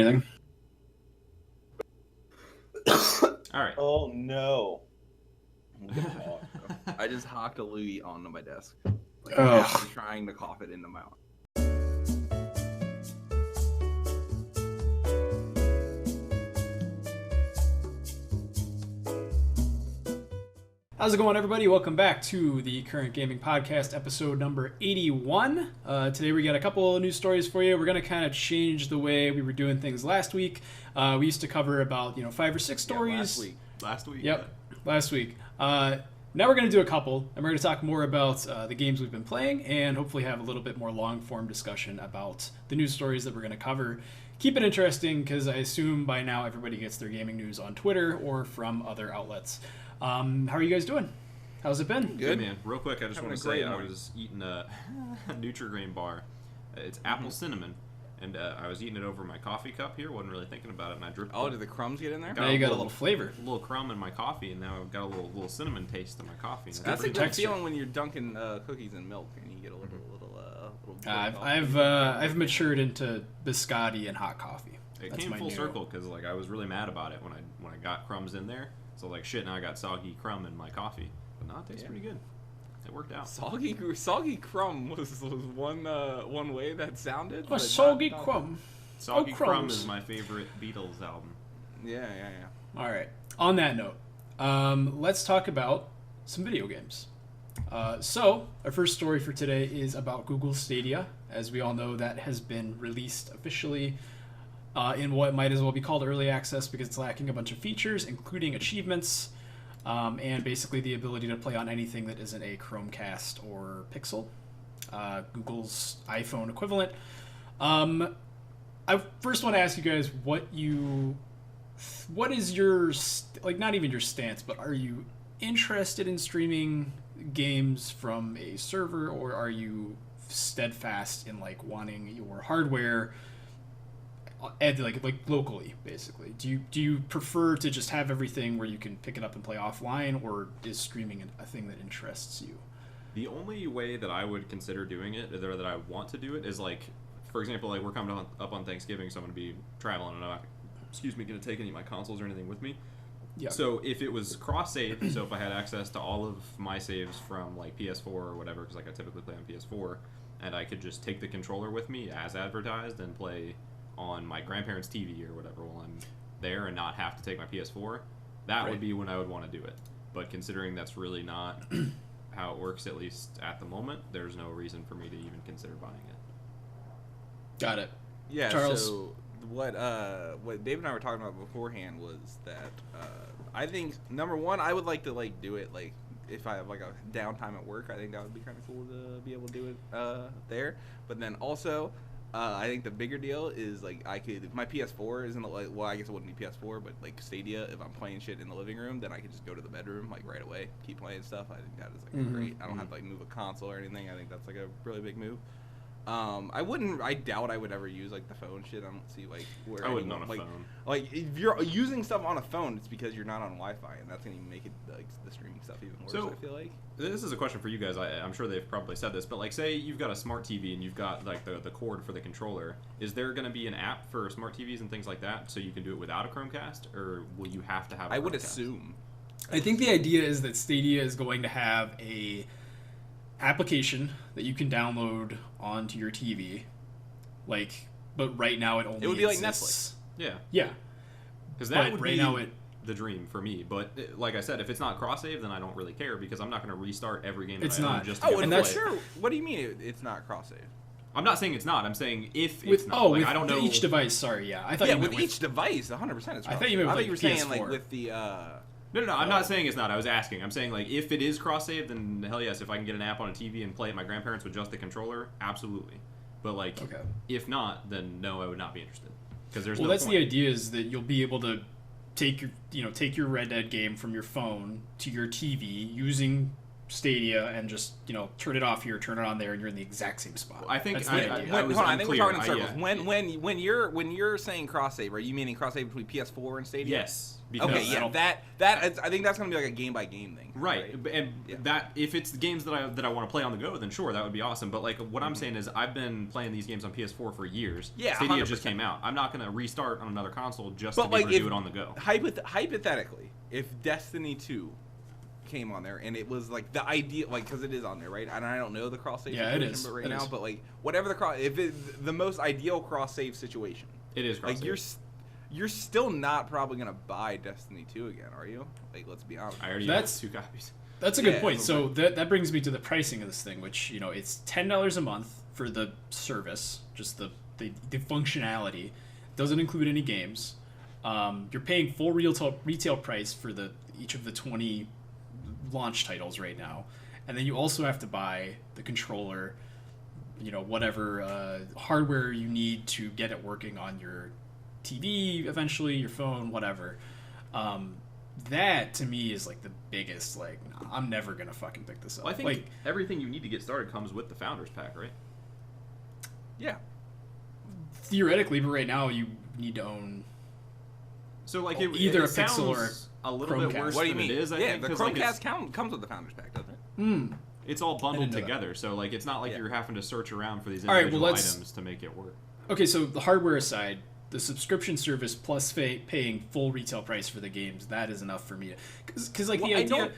anything. All right. Oh no! I just hocked a loogie onto my desk. Like, I'm trying to cough it into my mouth. How's it going, everybody? Welcome back to the Current Gaming Podcast, episode number 81. Today we got a couple of news stories for you. We're going to kind of change the way we were doing things last week. We used to cover about 5 or 6 stories. Last week. Yep, last week. Now we're going to do a couple, and we're going to talk more about the games we've been playing, and hopefully have a little bit more long-form discussion about the news stories that we're going to cover. Keep it interesting, because I assume by now everybody gets their gaming news on Twitter or from other outlets. How are you guys doing? How's it been? Good, man. Real quick, I just want to say I was eating a Nutri-Grain bar. It's apple cinnamon, and I was eating it over my coffee cup here. Wasn't really thinking about it, and I dripped. Oh, did the crumbs get in there? Now you got a little flavor. A little crumb in my coffee, and now I've got a little cinnamon taste in my coffee. That's a good feeling when you're dunking cookies in milk and you get a little. I've matured into biscotti and hot coffee. It came full circle because I was really mad about it when I got crumbs in there. So shit, now I got soggy crumb in my coffee. But no, it tastes pretty good. It worked out. Soggy crumb was one way that sounded. A soggy crumb. Soggy Crumb is my favorite Beatles album. Yeah. All right. On that note, let's talk about some video games. So our first story for today is about Google Stadia. As we all know, that has been released officially in what might as well be called early access because it's lacking a bunch of features, including achievements, and basically the ability to play on anything that isn't a Chromecast or Pixel, Google's iPhone equivalent. I first want to ask you guys what is your, not even your stance, but are you interested in streaming games from a server, or are you steadfast in wanting your hardware locally, basically? Do you prefer to just have everything where you can pick it up and play offline, or is streaming a thing that interests you? The only way that I would consider doing it, or that I want to do it, is for example, we're coming up on Thanksgiving, so I'm going to be traveling. I'm not, going to take any of my consoles or anything with me. Yeah. So if it was cross-save, so if I had access to all of my saves from PS4 or whatever, because I typically play on PS4, and I could just take the controller with me as advertised and play on my grandparents' TV or whatever while I'm there and not have to take my PS4, that would be when I would want to do it. But considering that's really not how it works, at least at the moment, there's no reason for me to even consider buying it. Got it. Yeah, Charles? So what Dave and I were talking about beforehand was that I think, number one, I would like to do it if I have a downtime at work. I think that would be kind of cool to be able to do it there. But then also, I think the bigger deal is if my PS4 isn't well, I guess it wouldn't be PS4, but Stadia, if I'm playing shit in the living room, then I could just go to the bedroom right away, keep playing stuff. I think that is great. I don't have to move a console or anything. I think that's a really big move. I doubt I would ever use the phone shit. I don't see where I wouldn't on a phone. If you're using stuff on a phone, it's because you're not on Wi-Fi, and that's gonna make it the streaming stuff even worse. So, I feel like this is a question for you guys. I'm sure they've probably said this, but say you've got a smart TV and you've got the cord for the controller. Is there gonna be an app for smart TVs and things like that so you can do it without a Chromecast, or will you have to have? I would assume. I think the idea is that Stadia is going to have a application that you can download onto your TV, but right now it only would be exists. like Netflix. Yeah, because that would be the dream for me. But like I said, if it's not cross-save, then I don't really care because I'm not going to restart every game. It's that I not. own just to and that's true. What do you mean it's not cross-save? I'm not saying it's not. I'm saying if it's not. With I don't know each device. Sorry, yeah. I thought you meant with each device, 100%. It's cross-save. I thought you meant you were saying PS4. With the. No, I'm not saying it's not. I was asking. I'm saying if it is cross-save, then hell yes. If I can get an app on a TV and play at my grandparents with just the controller, absolutely. But if not, then no, I would not be interested because there's no that's point. The idea is that you'll be able to take your Red Dead game from your phone to your TV using Stadia and just turn it off here, turn it on there, and you're in the exact same spot. I think That's the idea. was hold on, I think we're unclear. talking in circles. When you're saying cross save, are you meaning cross save between PS4 and Stadia? Yes. Because Okay, yeah, I think that's gonna be like a game by game thing. Right, and that if it's the games that I want to play on the go, then sure, that would be awesome. But like what I'm saying is, I've been playing these games on PS4 for years. Yeah, Stadia 100%. just came out. I'm not gonna restart on another console just But to be like, able to do it on the go. Hypothetically, if Destiny 2 came on there and it was like the idea, like, because it is on there, right? And I don't know the cross save situation, it is. but right It now, is. but like whatever the most ideal cross save situation, It is cross like you're still not probably gonna buy Destiny 2 again, are you? Like, let's be honest. I already That's- have 2 copies. That's a good Yeah, point. but- So that brings me to the pricing of this thing, which it's $10 a month for the service, just the functionality. Doesn't include any games. You're paying full retail price for each of the 20 launch titles right now, and then you also have to buy the controller, whatever hardware you need to get it working on your TV, eventually your phone, whatever. That to me is like the biggest. Like, I'm never gonna fucking pick this up. Well, I think like, everything you need to get started comes with the Founders Pack, right? Yeah. theoretically, but right now you need to own. So like Either it a Pixel or sounds a little bit Chromecast. worse What do you than mean? it is. I yeah, think, the 'cause, like, Chromecast comes with the Founders Pack, doesn't it? it's all bundled know that. together. So like it's not like Yeah. you're having to search around for these All right, well, individual let's- items to make it work. Okay, so the hardware aside, the subscription service plus paying full retail price for the games, that is enough for me. Because like Well, the I idea don't-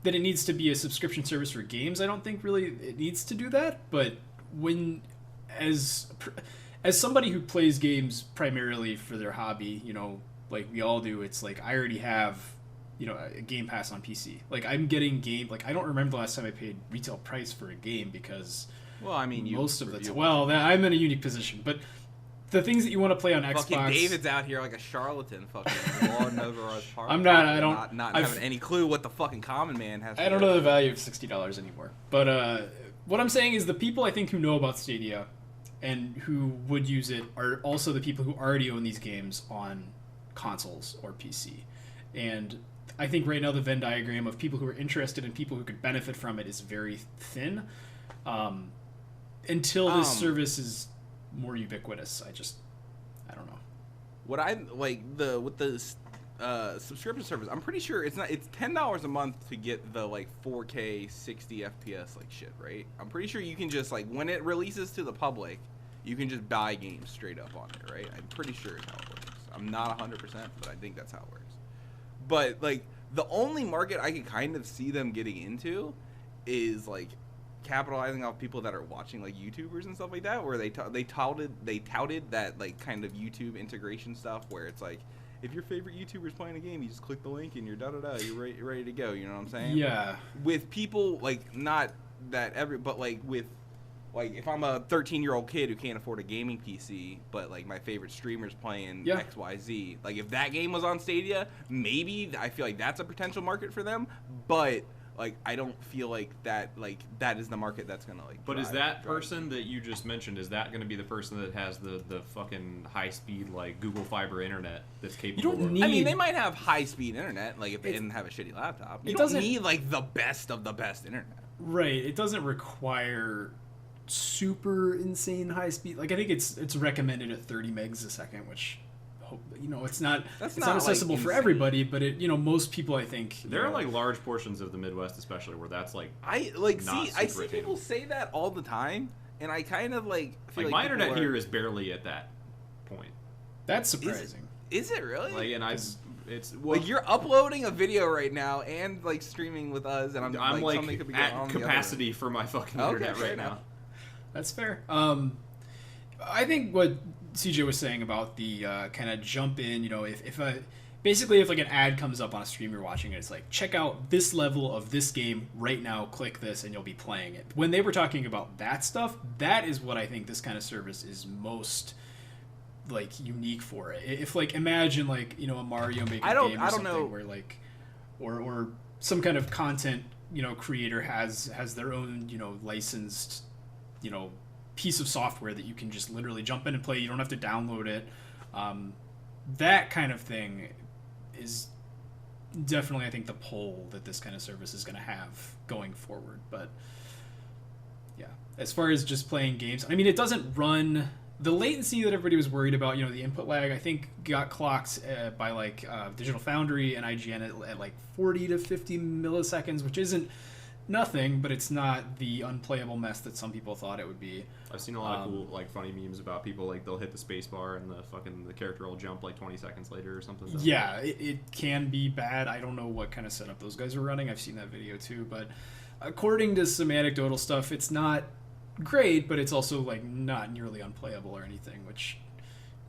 that it needs to be a subscription service for games, I don't think really it needs to do that. But when as somebody who plays games primarily for their hobby, like we all do, it's like I already have a Game Pass on PC. Like I'm getting I don't remember the last time I paid retail price for a game because Well, I mean, most of the time. Well, I'm in a unique position, but the things that you want to play on fucking Xbox. David's out here like a charlatan, fucking lording over our part. I'm not- I don't- not I've- having any clue what the fucking common man has. I don't know the value of $60 anymore. But what I'm saying is the people I think who know about Stadia and who would use it are also the people who already own these games on consoles or PC. And I think right now the Venn diagram of people who are interested and people who could benefit from it is very thin. Until this service is more ubiquitous, I don't know. What I like with the subscription service, I'm pretty sure it's $10 a month to get the like 4K 60 FPS like shit, right? I'm pretty sure you can just like when it releases to the public, you can just buy games straight up on it, right? I'm pretty sure it's how it works. I'm not 100%, but I think that's how it works. But like the only market I can kind of see them getting into is like capitalizing off people that are watching like YouTubers and stuff like that, where they touted that like kind of YouTube integration stuff, where it's like if your favorite YouTuber's playing a game, you just click the link and you're you're ready to go. You know what I'm saying? Yeah. With people like not that but like with like if I'm a 13-year-old kid who can't afford a gaming PC, but like my favorite streamer's playing XYZ, like if that game was on Stadia, maybe I feel like that's a potential market for them, but like I don't feel like that is the market that's gonna like. But is that person that you just mentioned, is that going to be the person that has the fucking high speed like Google Fiber internet that's capable? don't of... need- I mean, they might have high speed internet, like if they didn't have a shitty laptop. You it don't doesn't- need like the best of the best internet. Right. It doesn't require super insane high speed. Like I think it's recommended at 30 megs a second, which it's not not, accessible like, for insane. everybody, but most people I think There are like large portions of the Midwest, especially, where that's like I like not I super see people attainable. say that all the time, and I kind of like feel like like my people internet are- here is barely at that point. that's surprising. Is it really? Like, and it's like you're uploading a video right now and like streaming with us, and I'm like something could be going on at the other capacity for my fucking Okay, internet fair right now. enough. That's fair. I think what CJ was saying about the kind of jump in, if like an ad comes up on a stream you're watching, and it's like, check out this level of this game right now, click this, and you'll be playing it. When they were talking about that stuff, that is what I think this kind of service is most like unique for it. If like imagine like a Mario Maker I don't game or something know. where like or some kind of content creator has their own licensed piece of software that you can just literally jump in and play. You don't have to download it. That kind of thing is definitely, I think, the pull that this kind of service is going to have going forward. But yeah, as far as just playing games, I mean, it doesn't run the latency that everybody was worried about. The input lag, I think, got clocked by like Digital Foundry and IGN at like 40 to 50 milliseconds, which isn't nothing, but it's not the unplayable mess that some people thought it would be. I've seen a lot of cool, like, funny memes about people, like, they'll hit the space bar and the character will jump like 20 seconds later or something. Yeah, it can be bad. I don't know what kind of setup those guys are running. I've seen that video too, but according to some anecdotal stuff, it's not great, but it's also like not nearly unplayable or anything, which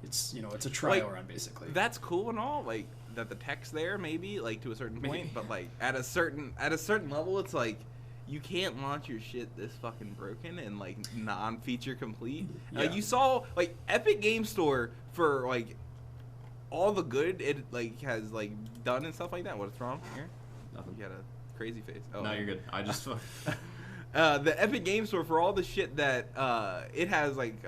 it's it's a trial run basically. That's cool and all, like that the tech's there maybe like to a certain point, but like at a certain level, it's like you can't launch your shit this fucking broken and like non-feature complete. Yeah. You saw like Epic Game Store for like all the good it like has like done and stuff like that. What's wrong here? Nothing. You got a crazy face. Oh no, you're good. I just the Epic Game Store for all the shit that it has like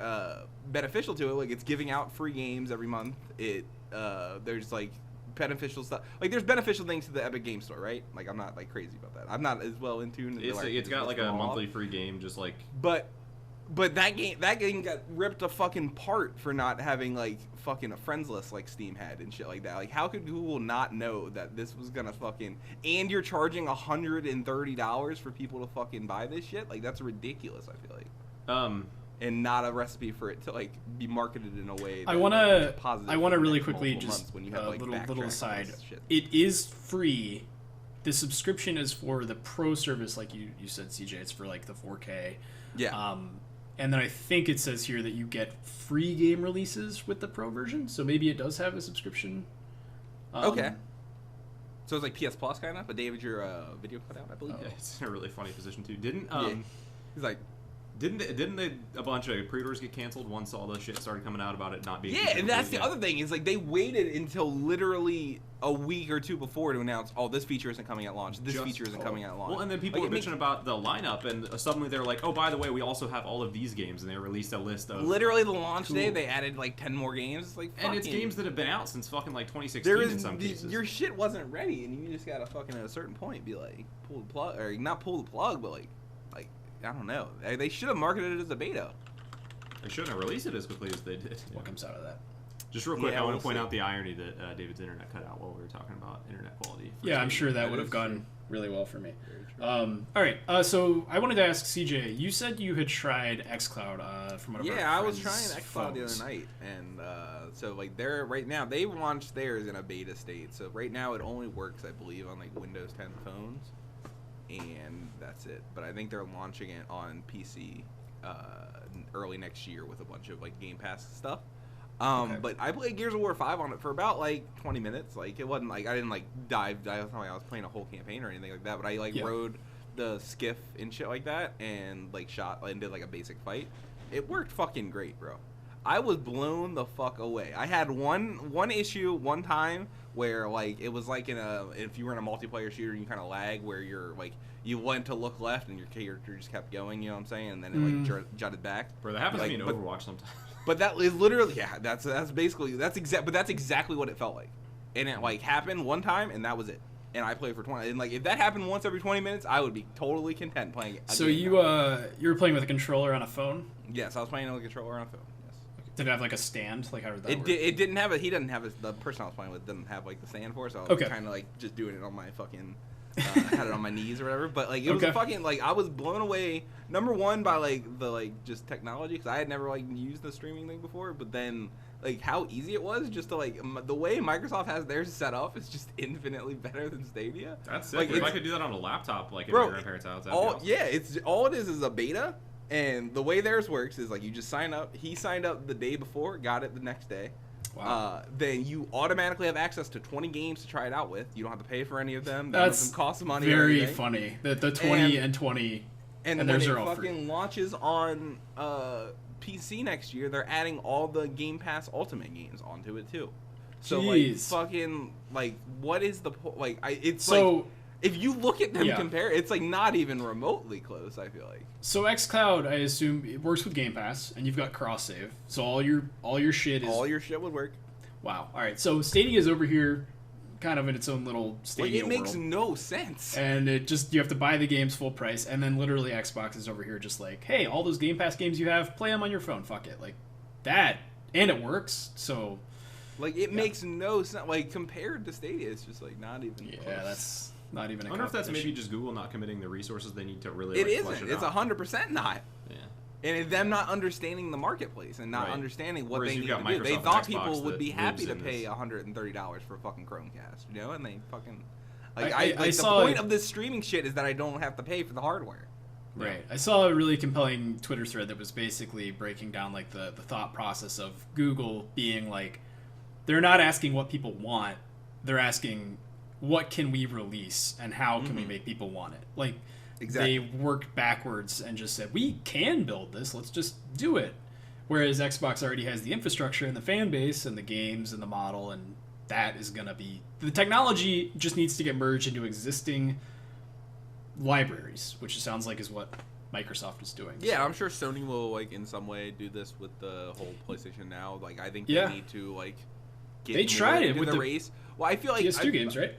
beneficial to it, like it's giving out free games every month. There's like beneficial stuff, like there's beneficial things to the Epic Game Store, right? Like I'm not like crazy about that. I'm not as well in tune. It's got like a monthly free game, just like. But that game got ripped a fucking part for not having like fucking a friends list like Steam had and shit like that. Like how could Google not know that this was gonna fucking, and you're charging $130 for people to fucking buy this shit? Like that's ridiculous, I feel like. And not a recipe for it to like be marketed in a way that I want to really for quickly multiple just months when you have, like, little aside. shit. It is free. The subscription is for the pro service, like you said, CJ. It's for like the 4K. Yeah. And then I think it says here that you get free game releases with the pro version. So maybe it does have a subscription. Okay. So it's like PS Plus kind of. But David, your video cut out, I believe. Yeah, it's in a really funny position too. He's like. Didn't a bunch of pre-orders get canceled once all the shit started coming out about it not being? Yeah, and that's the other thing is like they waited until literally a week or two before to announce, oh, this feature isn't coming at launch. This feature isn't coming at launch. Well, and then people were bitching about the lineup, and suddenly they're like, oh, by the way, we also have all of these games, and they released a list of. Literally the launch day, they added like 10 more games. It's like, and it's games that have been out since fucking like 2016 in some cases. Your shit wasn't ready, and you just gotta fucking at a certain point be like pull the plug, or not pull the plug, but like. I don't know. They should have marketed it as a beta. They shouldn't have released it as quickly as they did. What comes out of that? Just real quick, I want to point out the irony that David's internet cut out while we were talking about internet quality. Yeah, I'm sure that would have gone really well for me. All right, so I wanted to ask CJ. You said you had tried xCloud from one of our friends' I was trying xCloud the phones. other night, and so like they're right now they launched theirs in a beta state. So right now it only works, I believe, on like Windows 10 phones. And that's it. But I think they're launching it on PC early next year with a bunch of like Game Pass stuff. Okay. But I played Gears of War 5 on it for about like 20 minutes. Like it wasn't like I didn't like dive. I was playing a whole campaign or anything like that. But I like rode the skiff and shit like that, and like shot and did like a basic fight. It worked fucking great, bro. I was blown the fuck away. I had one issue one time where like it was like if you were in a multiplayer shooter and you kind of lag where you're like you went to look left and your character just kept going, you know what I'm saying, and then it like jutted back. Bro, that happens to me in Overwatch sometimes. But that is literally that's exactly what it felt like, and it like happened one time and that was it. And I played for 20. And like if that happened once every 20 minutes, I would be totally content playing it. So you were playing with a controller on a phone? Yes, I was playing with a controller on a phone. Did it have like a stand? Like how did that work? It didn't have it. He doesn't have it. The person I was playing with didn't have like the stand for it, so I was kind of like just doing it on my fucking. Had it on my knees or whatever, but like it was a fucking like I was blown away. Number one by like the like just technology because I had never like used the streaming thing before, but then like how easy it was just to like the way Microsoft has theirs set up is just infinitely better than Stadia. That's sick. Like, if I could do that on a laptop, like at my grandparents' house, that'd be awesome. Yeah, it's all it is a beta. And the way theirs works is like you just sign up. He signed up the day before, got it the next day. Wow. Then you automatically have access to 20 games to try it out with. You don't have to pay for any of them. That doesn't cost money. Very funny. The 20 and 20. And when it fucking launches on PC next year, they're adding all the Game Pass Ultimate games onto it too. So like fucking like what is the like it's so. Like, if you look at them compare, it's like not even remotely close, I feel like. So xCloud, I assume, it works with Game Pass, and you've got cross save. So all your shit is all your shit would work. Wow. All right. So Stadia is over here kind of in its own little Stadia It makes world. no sense. And it just, you have to buy the games full price, and then literally Xbox is over here just like, hey, all those Game Pass games you have, play them on your phone. Fuck it, like that, and it works. So, like, it makes no sense. Like, compared to Stadia, it's just like not even. Yeah, close. that's not even. I wonder if that's maybe just Google not committing the resources they need to really. It flesh isn't. it It's out. 100% not. Yeah. And it's them not understanding the marketplace and not Right. understanding what Whereas they you've need to got do. They Microsoft thought and Xbox people would that be happy to lives in pay this. $130 for a fucking Chromecast, you know? And they fucking like I the saw point it- of this streaming shit is that I don't have to pay for the hardware. Right. I saw a really compelling Twitter thread that was basically breaking down like the thought process of Google being like, they're not asking what people want, they're asking what can we release and how can we make people want it. Like, Exactly. they worked backwards and just said, we can build this, let's just do it. Whereas Xbox already has the infrastructure and the fan base and the games and the model, and that is going to be... The technology just needs to get merged into existing libraries, which it sounds like is what Microsoft is doing. Yeah, So- I'm sure Sony will like in some way do this with the whole PlayStation Now. Like I think Yeah. they need to like get They more tried it into with the the race. Well, I feel like PS2 games, right?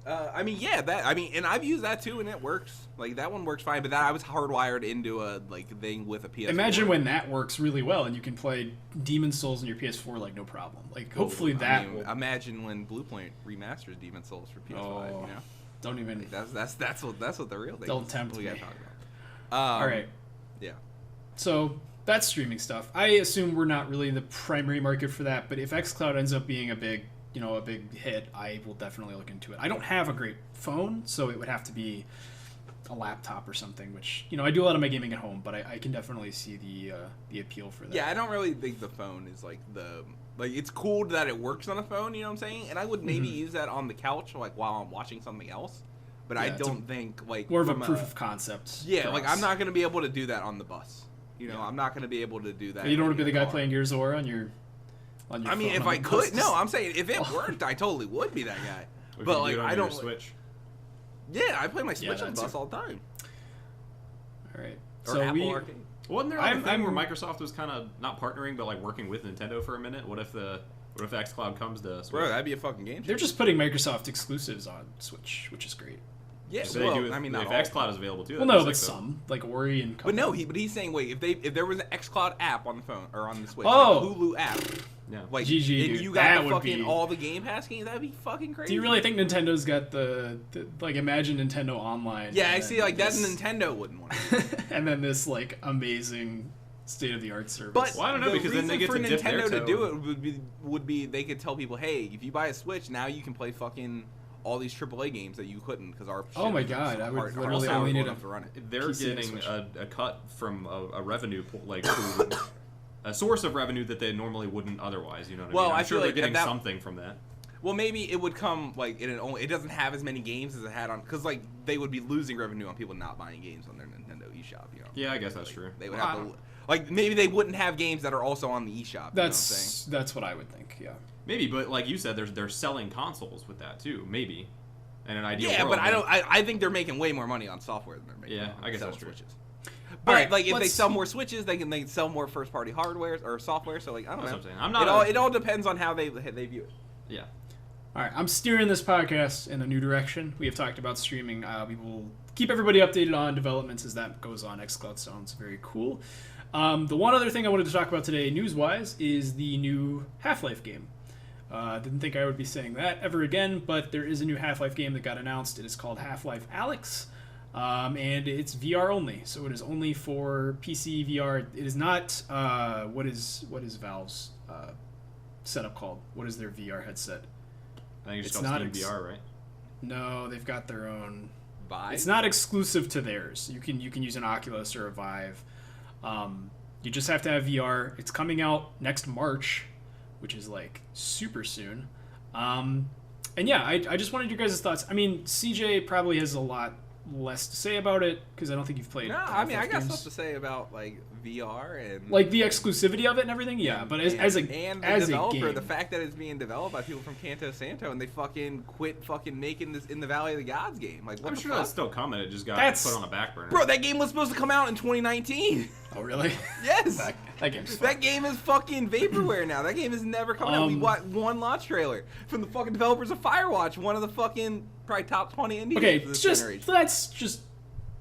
I mean, yeah, and I've used that too, and it works. Like that one works fine, but that I was hardwired into a like thing with a PS4. Imagine when that works really well and you can play Demon's Souls on your PS4 like no problem. Like hopefully that will... Imagine when Bluepoint remasters Demon's Souls for PS5. Oh, You know, don't even... like, that's what the real thing. Don't is. tempt We gotta me. talk about. All right. Yeah. So that's streaming stuff. I assume we're not really the primary market for that, but if xCloud ends up being a big hit, I will definitely look into it. I don't have a great phone, so it would have to be a laptop or something, which, I do a lot of my gaming at home, but I can definitely see the appeal for that. Yeah, I don't really think the phone is like it's cool that it works on a phone, you know what I'm saying? And I would maybe use that on the couch like while I'm watching something else. But I Yeah, it's don't think like more of a from proof of concept. Yeah, for like us. I'm not gonna be able to do that on the bus. You know, Yeah. I'm not gonna be able to do that. You don't want to be in the a guy car. playing Gears of War on your I mean, phone if on I the could, bus. no, I'm saying if it worked, I totally would be that guy. If But you like, do it on I your don't. Switch. Yeah, I play my Switch on that the bus too. all the time. All right. Or So Apple Arcade. Wasn't there like a I'm- thing where I'm- Microsoft was kind of not partnering, but like working with Nintendo for a minute? What if xCloud comes to Switch? Bro, that'd be a fucking game. they're just putting Microsoft exclusives on Switch, which is great. Yeah, So they well, do it, I mean, if not all. xCloud is available too. Well, that'd no, be but sick, though. some, like Ori and But no, Company. he's saying wait, if there was an xCloud app on the phone or on the Switch, Oh. like a Hulu app, Yeah. like GG, and dude, you that got the would fucking be- all the Game Pass games, that'd be fucking crazy. Do you really think Nintendo's got the like? Imagine Nintendo Online. Yeah, and I then see. Like that's this- Nintendo wouldn't want to. and then this like amazing state of the art service. But Well, I don't know, the because then they reason get for to dip their Nintendo to toe. do it would be they could tell people, hey, if you buy a Switch, now you can play fucking all these AAA games that you couldn't because our Oh shit my is God, I would hard- literally hard only need enough a- to run it. They're PC and getting Switch. a cut from a revenue like through a source of revenue that they normally wouldn't otherwise. You know what I Well, mean? I'm I sure feel they're like getting that- something from that. Well, maybe it would come like it doesn't have as many games as it had on because like they would be losing revenue on people not buying games on their Nintendo eShop. You know? Yeah, I guess that's Like, true. They would Well, I have don't- to like maybe they wouldn't have games that are also on the eShop. You know what I'm saying? That's what I would think. Yeah. Maybe, but like you said, they're selling consoles with that too. Maybe, in an ideal Yeah, world. but I don't. I think they're making way more money on software than they're making. Yeah, on I guess selling that's true. Switches. But right, like if they let's- sell more Switches, they can sell more first party hardware or software. So like I don't That's know. what I'm saying. I'm not It all depends on how they view it. Yeah. All right, I'm steering this podcast in a new direction. We have talked about streaming. We will keep everybody updated on developments as that goes on. xCloud sounds very cool. The one other thing I wanted to talk about today, news-wise, is the new Half-Life game. Didn't think I would be saying that ever again, but there is a new Half-Life game that got announced. It is called Half-Life Alyx, and it's VR only. So it is only for PC VR. It is not what is Valve's setup called? What is their VR headset? I think it's It's called not Steam VR, right? No, they've got their own. Vive? It's not exclusive to theirs. You can use an Oculus or a Vive. You just have to have VR. It's coming out next March, which is like super soon. And yeah, I just wanted your guys' thoughts. I mean, CJ probably has a lot less to say about it because I don't think you've played. No, I mean I Half-Life got games. stuff to say about like VR and Like the exclusivity of it and everything. Yeah, but as a and the as developer, a game, the fact that it's being developed by people from Canto Santo and they fucking quit fucking making this in the Valley of the Gods game. Like what I'm the sure fuck? that's still coming. It just got That's- put on a back burner. Bro, that game was supposed to come out in 2019. oh really? Yes. That game's That game is fucking vaporware now. That game is never coming out. We watched one launch trailer from the fucking developers of Firewatch, one of the fucking probably top 20 indie games of this generation. Let's just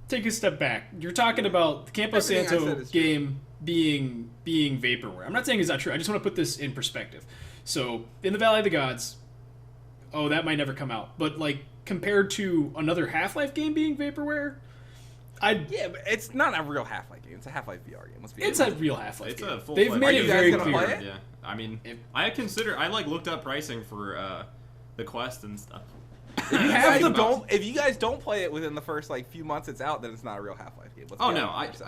take a step back. You're talking about the Campo Everything I Santo said is true. game being vaporware. I'm not saying it's not true. I just want to put this in perspective. So, in the Valley of the Gods, that might never come out. But, like, compared to another Half-Life game being vaporware, Yeah, but it's not a real Half-Life game. It's a Half-Life VR game. Let's be it's honest. a real Half-Life It's game. a full. They've made it very gonna clear. play it? Yeah, I mean, If- I looked up pricing for the Quest and stuff. If you guys don't play it within the first like few months it's out, then it's not a real Half-Life game. Let's Oh be no, honest.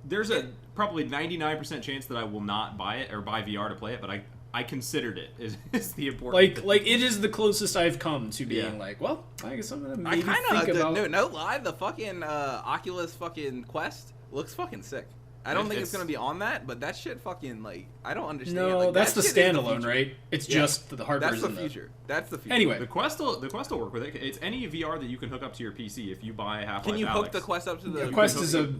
there's a probably 99% chance that I will not buy it or buy VR to play it, but I considered it is the important thing. Like it is the closest I've come to being Yeah. like, well, I guess I'm gonna I maybe kind think about. of no lie. The fucking Oculus fucking Quest looks fucking sick. I don't think it's gonna be on that, but that shit fucking like I don't understand. No, like, that's the that shit is standalone, future. right? It's Yeah. just the hardware. That's the future. That's the future. Anyway, The Quest will work with it. It's any VR that you can hook up to your PC if you buy Half-Life Can you Alyx. hook the Quest up to the? the Quest is a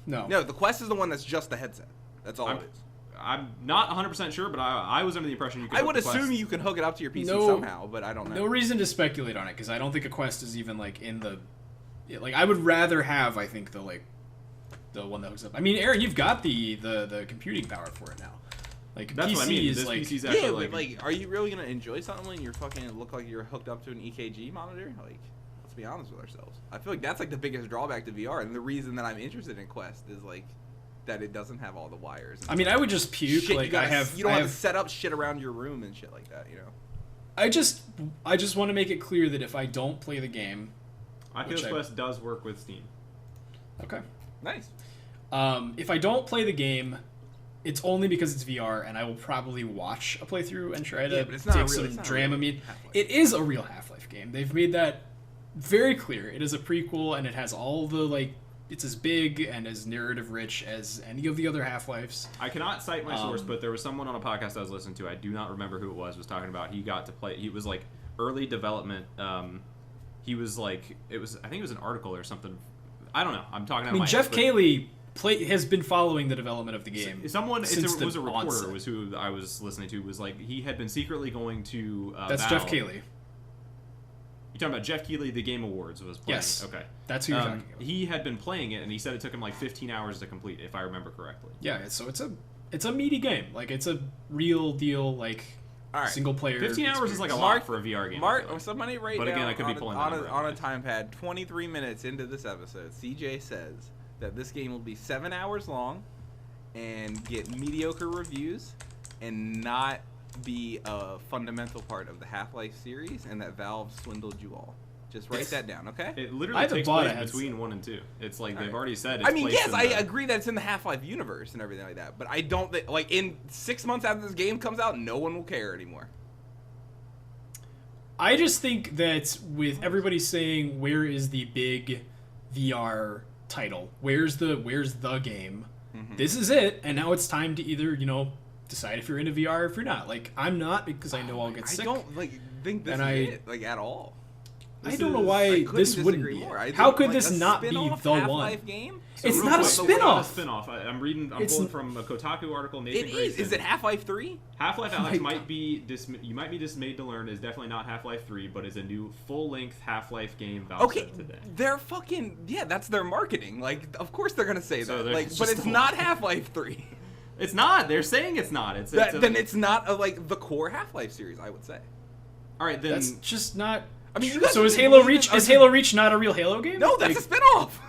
no. No, the Quest is the one that's just the headset. That's all it is. I'm not 100% sure, but I was under the impression you could I hook would the Quest. assume you can hook it up to your PC No- somehow, but I don't know. No reason to speculate on it because I don't think a Quest is even like in the. Like I would rather have I think the one that hooks up. I mean, Aaron, you've got the computing power for it now. Like That's PC what I mean. is This like PC's Yeah, actually but like, are you really gonna enjoy something when you're fucking look like you're hooked up to an EKG monitor? Like, let's be honest with ourselves. I feel like that's like the biggest drawback to VR, and the reason that I'm interested in Quest is like that it doesn't have all the wires. And I mean, I would just puke. shit, Like you gotta, I have. you don't I have have to set up shit around your room and shit like that. You know. I just want to make it clear that if I don't play the game, Oculus Quest does work with Steam. okay. Nice. If I don't play the game, it's only because it's VR, and I will probably watch a playthrough and try to Yeah, but it's not take a real- some it's not a Dramamine. real Half-Life. It is a real Half-Life game. They've made that very clear. It is a prequel, and it has all the like. It's as big and as narrative rich as any of the other Half-Lives. I cannot cite my source, but there was someone on a podcast I was listening to. I do not remember who it was talking about. He got to play. He was like early development. He was like it was. I think it was an article or something. I don't know. I'm talking. I mean, Jeff Cayley has been following the development of the game. Someone since was a the reporter onset. was who I was listening to. Was like he had been secretly going to. That's Valve. Jeff Cayley. You talking about Jeff Keighley? The Game Awards was playing. Yes. Okay. That's who you're talking about. He had been playing it, and he said it took him like 15 hours to complete, if I remember correctly. Yeah, so it's a meaty game. Like it's a real deal. Like All right. single player. 15 hours is like a Mark- lot for a VR game. I Mark, feel like. somebody write But down again, I could be on, pulling on, the a, number on out. a time pad 23 minutes into this episode. CJ says that this game will be 7 hours long and get mediocre reviews and not be a fundamental part of the Half-Life series, and that Valve swindled you all. Just write that down, okay? It I literally haven't takes bought place a headset. between 1 and 2. It's like they've Alright. already said it's I mean, placed yes, in I the- agree that it's in the Half-Life universe and everything like that, but I don't think, like, in 6 months after this game comes out, no one will care anymore. I just think that with everybody saying where is the big VR title, where's the game, this is it, and now it's time to either decide if you're into VR or if you're not. Like I'm not because I know I'll get sick. I don't like think this And is I- it, like at all. I don't know why couldn't this wouldn't disagree be. more. I How think, could like, this a not be spin-off the Half-Life one? game? It's real not a quick, spin-off. Spin-off. I'm reading. I'm It's pulling n- from a Kotaku article. Nathan It is. Grayson. Is it Half-Life 3? Half-Life my Alyx might God. be you might be dismayed to learn is definitely not Half-Life 3, but is a new full-length Half-Life game Valve Okay, said today. they're fucking that's their marketing. Like, of course they're gonna say So that. they're Like, just but it's a not lie. Half-Life 3. It's not. They're saying it's not. Then it's not like the core Half-Life series, I would say. all right. Then That's just not. I mean, you true. guys So is really Halo believe Reach? in- Is Halo Reach not a real Halo game? No, that's Like, a spin-off.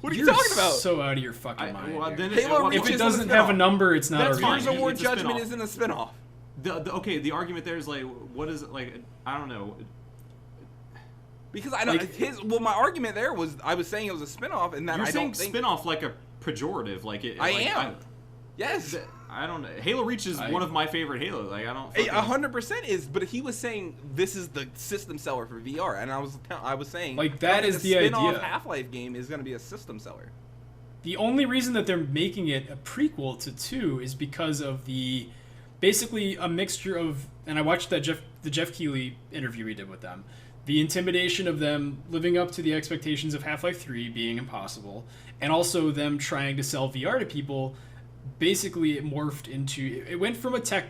What are you you're talking about? So out of your fucking mind. well, dude. then Halo well, Reach if is it a doesn't spin-off. have a number, it's not That's a real fine. Gears game. of War It's a Judgment spin-off. isn't a spin-off. the argument there is like, what is it like? I don't know. Because I don't. Like- My argument there was I was saying it was a spin-off, and that You're I saying don't think. spin-off like a pejorative, like it. I like, am. Yes. I don't know. Halo Reach is one of my favorite Halo. Like I don't. fucking- 100% is, but he was saying this is the system seller for VR, and I was saying Like, that is the spin-off idea. Half-Life game is going to be a system seller. The only reason that they're making it a prequel to 2 is because of basically a mixture of, and I watched the Jeff Keighley interview he did with them. the intimidation of them living up to the expectations of Half-Life 3 being impossible, and also them trying to sell VR to people. Basically, it morphed into, it went from a tech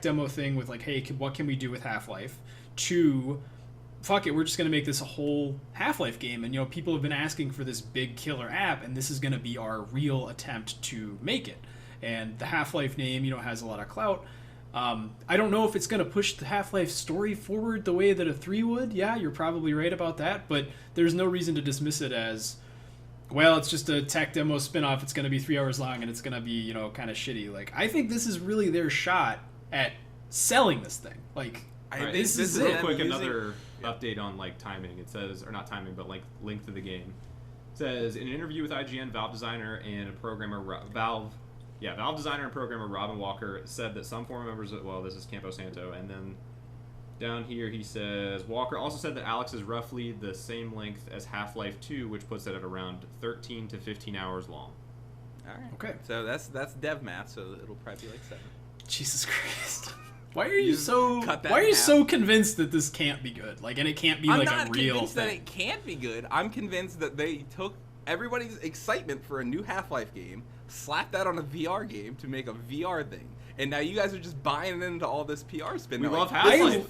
demo thing with like, hey, what can we do with Half-Life, to fuck it, we're just going to make this a whole Half-Life game. And, people have been asking for this big killer app, and this is going to be our real attempt to make it. And the Half-Life name, has a lot of clout. I don't know if it's going to push the Half-Life story forward the way that a 3 would. Yeah, you're probably right about that. But there's no reason to dismiss it as, well, it's just a tech demo spin-off. It's going to be 3 hours long, and it's going to be, kind of shitty. Like, I think this is really their shot at selling this thing. Like, this is real it. Quick, another update on like timing. It says, or not timing, but like length of the game. It says, in an interview with IGN, Valve designer and programmer Robin Walker said that some former members of, this is Campo Santo, and then down here he says, Walker also said that Alex is roughly the same length as Half-Life 2, which puts it at around 13 to 15 hours long. All right. Okay. So that's dev math, so it'll probably be like 7. Jesus Christ. Why are you so convinced that this can't be good? Like, and it can't be like a real thing? I'm not convinced that it can't be good. I'm convinced that they took everybody's excitement for a new Half-Life game, slapped that on a VR game to make a VR thing, and now you guys are just buying into all this PR spin. We love Half-Life.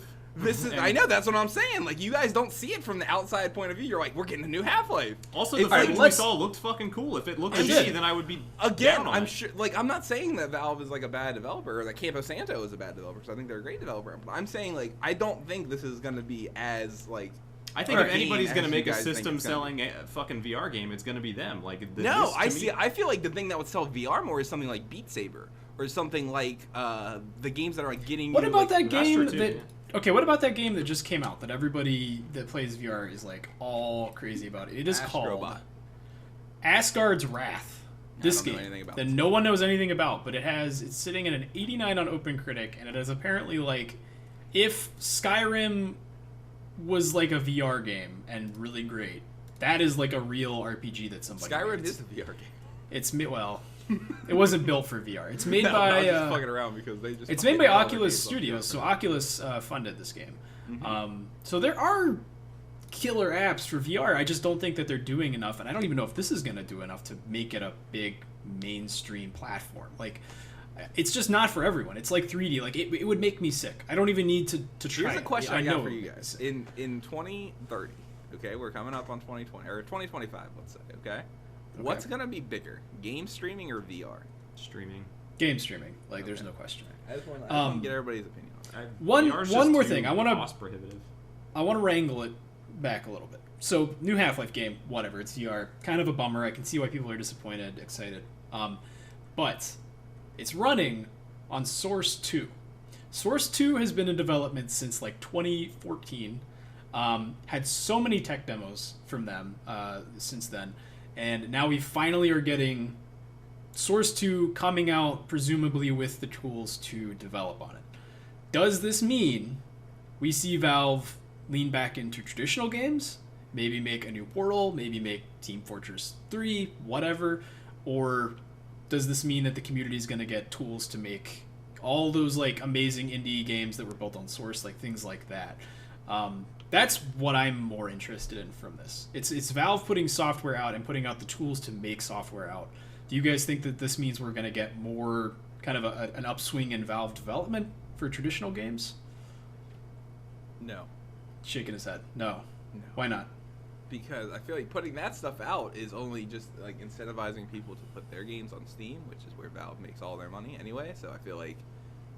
I know, that's what I'm saying. Like, you guys don't see it from the outside point of view. You're like, we're getting a new Half-Life. Also, the footage we saw looked fucking cool. If it looked shitty, then I would be down on I'm it. sure. Like, I'm not saying that Valve is like a bad developer or that Campo Santo is a bad developer, because I think they're a great developer. But I'm saying, like, I don't think this is going to be as like. I think if anybody's going to make a system selling a fucking VR game, it's going to be them. Like, I feel like the thing that would sell VR more is something like Beat Saber or something like the games that are like getting. What about that game that? Okay, what about that game that just came out that everybody that plays VR is like all crazy about? It is called Asgard's Wrath. This game that no one knows anything about, but it's sitting at an 89 on OpenCritic, and it is apparently like if Skyrim was like a VR game and really great, that is like a real RPG that somebody Skyrim made. is a VR game. It's it wasn't built for VR. It's made by just fucking around because they just. It's made by Oculus Studios, so Oculus funded this game. Mm-hmm. So there are killer apps for VR. I just don't think that they're doing enough, and I don't even know if this is going to do enough to make it a big mainstream platform. Like, it's just not for everyone. It's like 3D. Like, it would make me sick. I don't even need to try. Here's a question I got for you guys. In 2030, okay, we're coming up on 2020 or 2025. Let's say, okay. What's gonna be bigger, game streaming or VR? Streaming. Game streaming. Like, there's no question. I just want to get everybody's opinion on that. One more thing. I want to wrangle it back a little bit. So, new Half-Life game, whatever. It's VR. Kind of a bummer. I can see why people are disappointed, excited. But it's running on Source 2. Source 2 has been in development since like 2014. Had so many tech demos from them since then. And now we finally are getting Source 2 coming out, presumably with the tools to develop on it. Does this mean we see Valve lean back into traditional games? Maybe make a new Portal, maybe make Team Fortress 3, whatever? Or does this mean that the community is going to get tools to make all those like amazing indie games that were built on Source, like things like that? That's what I'm more interested in from this. It's Valve putting software out and putting out the tools to make software out. Do you guys think that this means we're going to get more kind of an upswing in Valve development for traditional games? No. Shaking his head. No. Why not? Because I feel like putting that stuff out is only just like incentivizing people to put their games on Steam, which is where Valve makes all their money anyway. So I feel like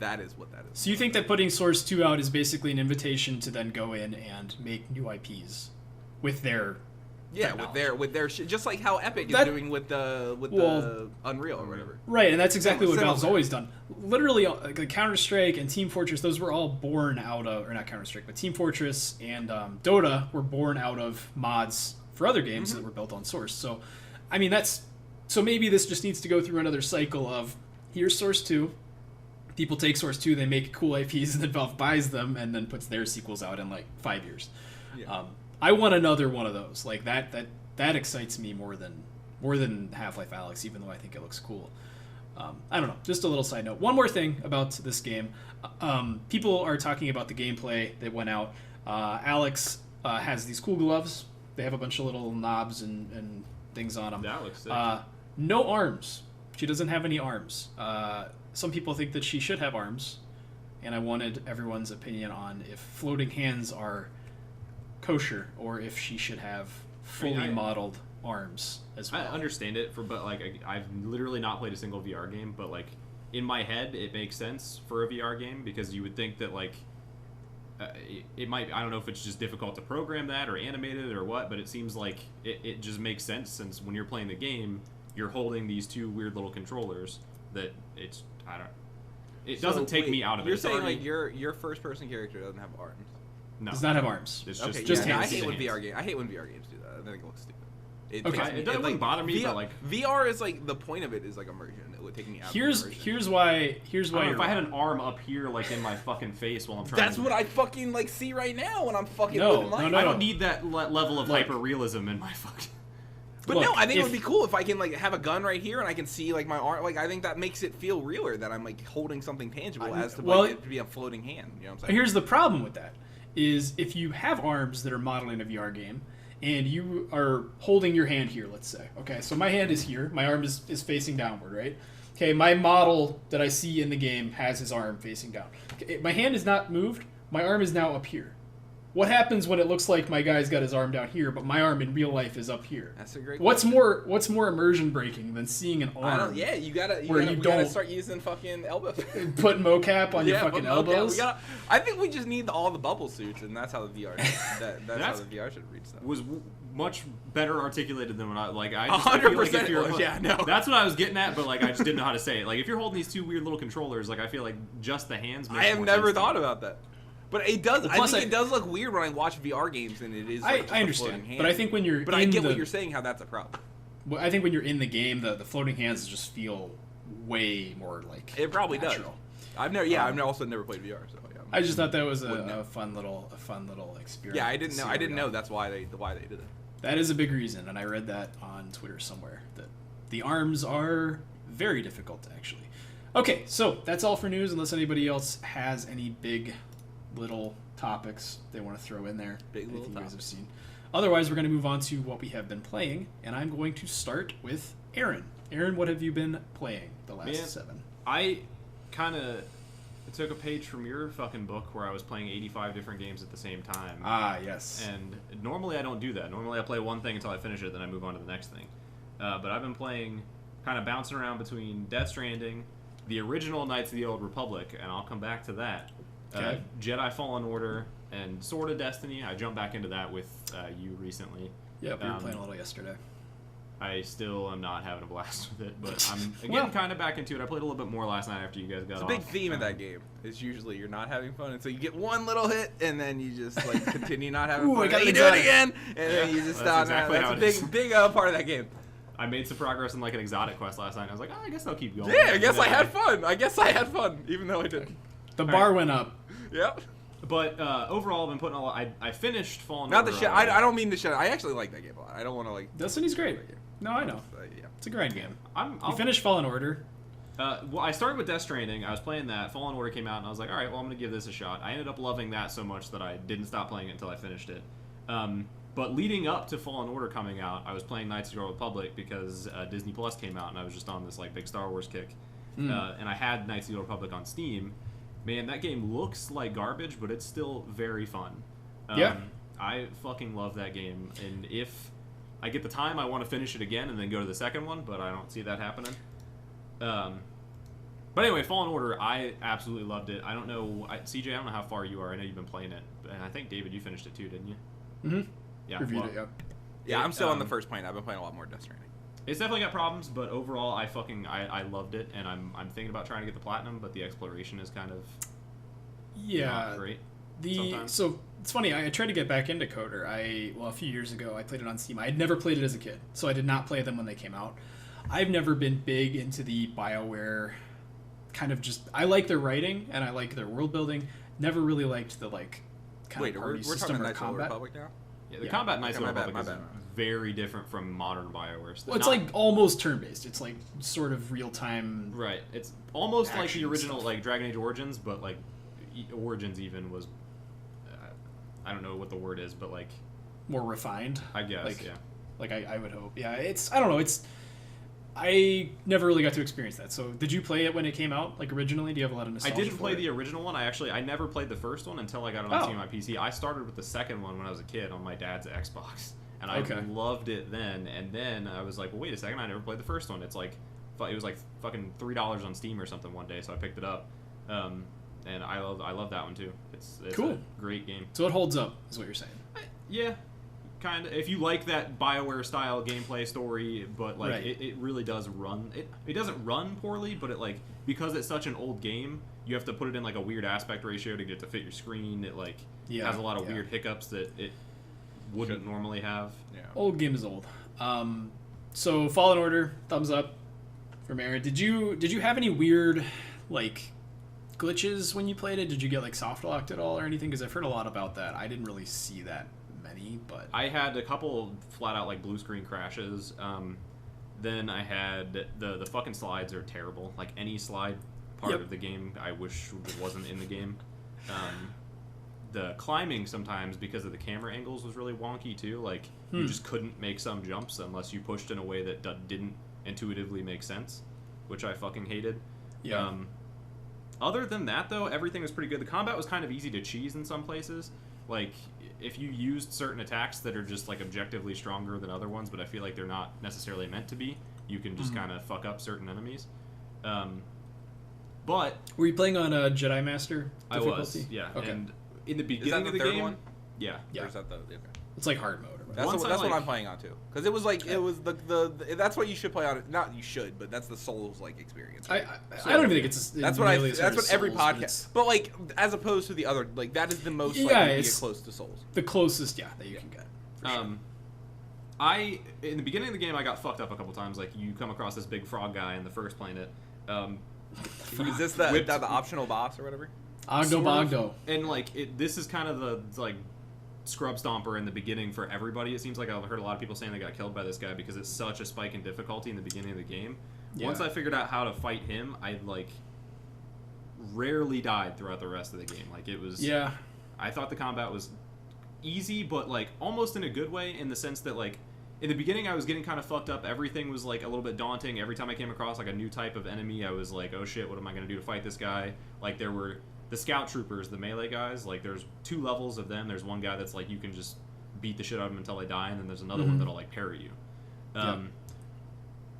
that is what that is. So you think that putting Source 2 out is basically an invitation to then go in and make new IPs with their with their shit, just like how Epic is doing with the Unreal or whatever. Right, and that's exactly what Valve's always done. Literally, like Counter-Strike and Team Fortress, those were all born out of, or not Counter-Strike, but Team Fortress and Dota were born out of mods for other games that were built on Source. So, I mean, so maybe this just needs to go through another cycle of here's Source 2. People take Source 2, they make cool IPs, and then Valve buys them and then puts their sequels out in like 5 years. Yeah. I want another one of those. Like that excites me more than Half-Life Alyx, even though I think it looks cool. I don't know. Just a little side note. One more thing about this game. People are talking about the gameplay that went out. Alex has these cool gloves. They have a bunch of little knobs and things on them. That looks sick. No arms. She doesn't have any arms. Some people think that she should have arms, and I wanted everyone's opinion on if floating hands are kosher or if she should have fully modeled arms as well. I understand it, but like I've literally not played a single VR game, but like in my head it makes sense for a VR game because you would think that like it might, I don't know if it's just difficult to program that or animate it or what, but it seems like it just makes sense since when you're playing the game you're holding these two weird little controllers that it doesn't take me out of it. You're saying like your first person character doesn't have arms? No. Does not have arms. It's okay, just hands. I hate when VR games do that. I think it looks stupid. It doesn't bother me, but like VR is like the point of it is like immersion. It would take me out. Here's why. If I had an arm up here, like in my fucking face while I'm trying. That's what I fucking like see right now when I'm fucking living life. I don't need that level of hyper realism in my fucking. But look, no, I think it would be cool if I can like have a gun right here and I can see like my arm. Like I think that makes it feel realer that I'm like holding something tangible as to like it to be a floating hand. You know what I'm saying? Here's the problem with that: is if you have arms that are modeling a VR game. And you are holding your hand here, let's say. Okay, so my hand is here. My arm is facing downward, right? Okay, my model that I see in the game has his arm facing down. Okay, my hand is not moved. My arm is now up here. What happens when it looks like my guy's got his arm down here, but my arm in real life is up here? That's a great question. What's What's more immersion breaking than seeing an arm? You gotta start using fucking elbow. Put mocap on your fucking elbows. I think we just need all the bubble suits, and that's how the VR. That's how the VR should reach them. Was much better articulated than when I 100%. Yeah, no. That's what I was getting at, but like I just didn't know how to say it. Like if you're holding these two weird little controllers, like I feel like just the hands. I have never thought about that. But it does. I think it does look weird when I watch VR games, and it is. Like I understand, but I think when you're. But I get what you're saying. How that's a problem. Well, I think when you're in the game, the floating hands just feel way more like. It probably natural. Does. I've also never played VR, so yeah. I just thought that was a fun little experience. Yeah, I didn't know that's why they did it. That is a big reason, and I read that on Twitter somewhere that the arms are very difficult actually. Okay, so that's all for news. Unless anybody else has any big. Little topics they want to throw in there. Big little you guys have seen. Otherwise, we're going to move on to what we have been playing, and I'm going to start with Aaron. Aaron, what have you been playing the last 7? I kind of took a page from your fucking book where I was playing 85 different games at the same time. Ah, yes. And normally I don't do that. Normally I play one thing until I finish it, then I move on to the next thing. But I've been playing, kind of bouncing around between Death Stranding, the original Knights of the Old Republic, and I'll come back to that. Okay. Jedi Fallen Order and sort of Destiny. I jumped back into that with you recently. Yeah, we were playing a little yesterday. I still am not having a blast with it, but I'm kind of back into it. I played a little bit more last night after you guys got off. It's a big theme of that game. It's usually you're not having fun, and so you get one little hit, and then you just like continue not having fun. And you do it again, and then you just stop. Exactly that's a big part of that game. I made some progress in like an exotic quest last night. And I was like, I guess I'll keep going. Yeah, I guess I had fun, even though I didn't. The bar went up. Yep. But overall, I've been putting I finished Fallen Order. Not the shit. I don't mean the shit. I actually like that game a lot. I don't want to like. Destiny's great. No, I know. Yeah. It's a grind game. You finished Fallen Order. Well, I started with Death Stranding. I was playing that. Fallen Order came out, and I was like, all right, well, I'm going to give this a shot. I ended up loving that so much that I didn't stop playing it until I finished it. But leading up to Fallen Order coming out, I was playing Knights of the Old Republic because Disney Plus came out, and I was just on this like big Star Wars kick. And I had Knights of the Old Republic on Steam. Man, that game looks like garbage, but it's still very fun. Yeah. I fucking love that game, and if I get the time, I want to finish it again and then go to the second one, but I don't see that happening. But anyway, Fallen Order, I absolutely loved it. I don't know, CJ, I don't know how far you are. I know you've been playing it, and I think, David, you finished it too, didn't you? Mm-hmm. Yeah. Reviewed it, yeah. Yeah, I'm still on the first plane. I've been playing a lot more Death Stranding. It's definitely got problems, but overall, I loved it, and I'm thinking about trying to get the platinum, but the exploration is kind of not great. So it's funny. I tried to get back into Coder. A few years ago, I played it on Steam. I had never played it as a kid, so I did not play them when they came out. I've never been big into the BioWare kind of just. I like their writing and I like their world building. Never really liked the kind of party system or combat. Republic now? Yeah, the combat Knights of the Republic is very different from modern BioWare stuff. Well, it's like almost turn-based. It's like sort of real-time. Right. It's almost like the original like Dragon Age Origins, but like Origins even was I don't know what the word is, but like more refined. I guess, like, yeah. Like I would hope. Yeah, I don't know. I never really got to experience that. So did you play it when it came out, like originally? Do you have a lot of nostalgia? I didn't play the original one. I never played the first one until I got it on my PC. I started with the second one when I was a kid on my dad's Xbox, and I loved it then. And then I was like, well, wait a second, I never played the first one. It was like fucking $3 on Steam or something one day, so I picked it up. And I love that one too. It's cool. A great game. So it holds up, is what you're saying? Yeah. Kind of, if you like that BioWare style gameplay story, but like it really does run. It doesn't run poorly, but it like because it's such an old game, you have to put it in like a weird aspect ratio to get it to fit your screen. It like has a lot of weird hiccups that it wouldn't normally have. Yeah. Old game is old. So Fallen Order, thumbs up from Aaron. Did you have any weird like glitches when you played it? Did you get like soft locked at all or anything? Because I've heard a lot about that. I didn't really see that. But I had a couple flat out like blue screen crashes. Then I had the fucking slides are terrible. Like any slide part of the game, I wish wasn't in the game. The climbing sometimes because of the camera angles was really wonky too. Like you just couldn't make some jumps unless you pushed in a way that didn't intuitively make sense, which I fucking hated. Yeah. Other than that though, everything was pretty good. The combat was kind of easy to cheese in some places. Like if you used certain attacks that are just like objectively stronger than other ones, but I feel like they're not necessarily meant to be, you can just kind of fuck up certain enemies. But were you playing on a Jedi Master difficulty? I was, yeah. Okay. And in the beginning of the game, one? Yeah. Or is that the okay. It's like hard mode. Or that's what I'm playing on too, because it was like it was the that's what you should play on. Not you should, but that's the Souls like experience. Right? I don't even think it's that's what every Souls, podcast. But like as opposed to the other, like that is the most likely to get close to Souls. The closest, that you can get. For sure. In the beginning of the game, I got fucked up a couple times. Like you come across this big frog guy in the first planet. Is this the optional boss or whatever? Bogdo. And like this is kind of the like scrub stomper in the beginning for everybody. It seems like I've heard a lot of people saying they got killed by this guy because it's such a spike in difficulty in the beginning of the game. Yeah. Once I figured out how to fight him, I like rarely died throughout the rest of the game. Like it was I thought the combat was easy, but like almost in a good way, in the sense that like in the beginning I was getting kind of fucked up. Everything was like a little bit daunting. Every time I came across like a new type of enemy, I was like, oh shit, what am I going to do to fight this guy? Like there were the scout troopers, the melee guys, like there's 2 levels of them. There's one guy that's like you can just beat the shit out of them until they die, and then there's another one that'll like parry you.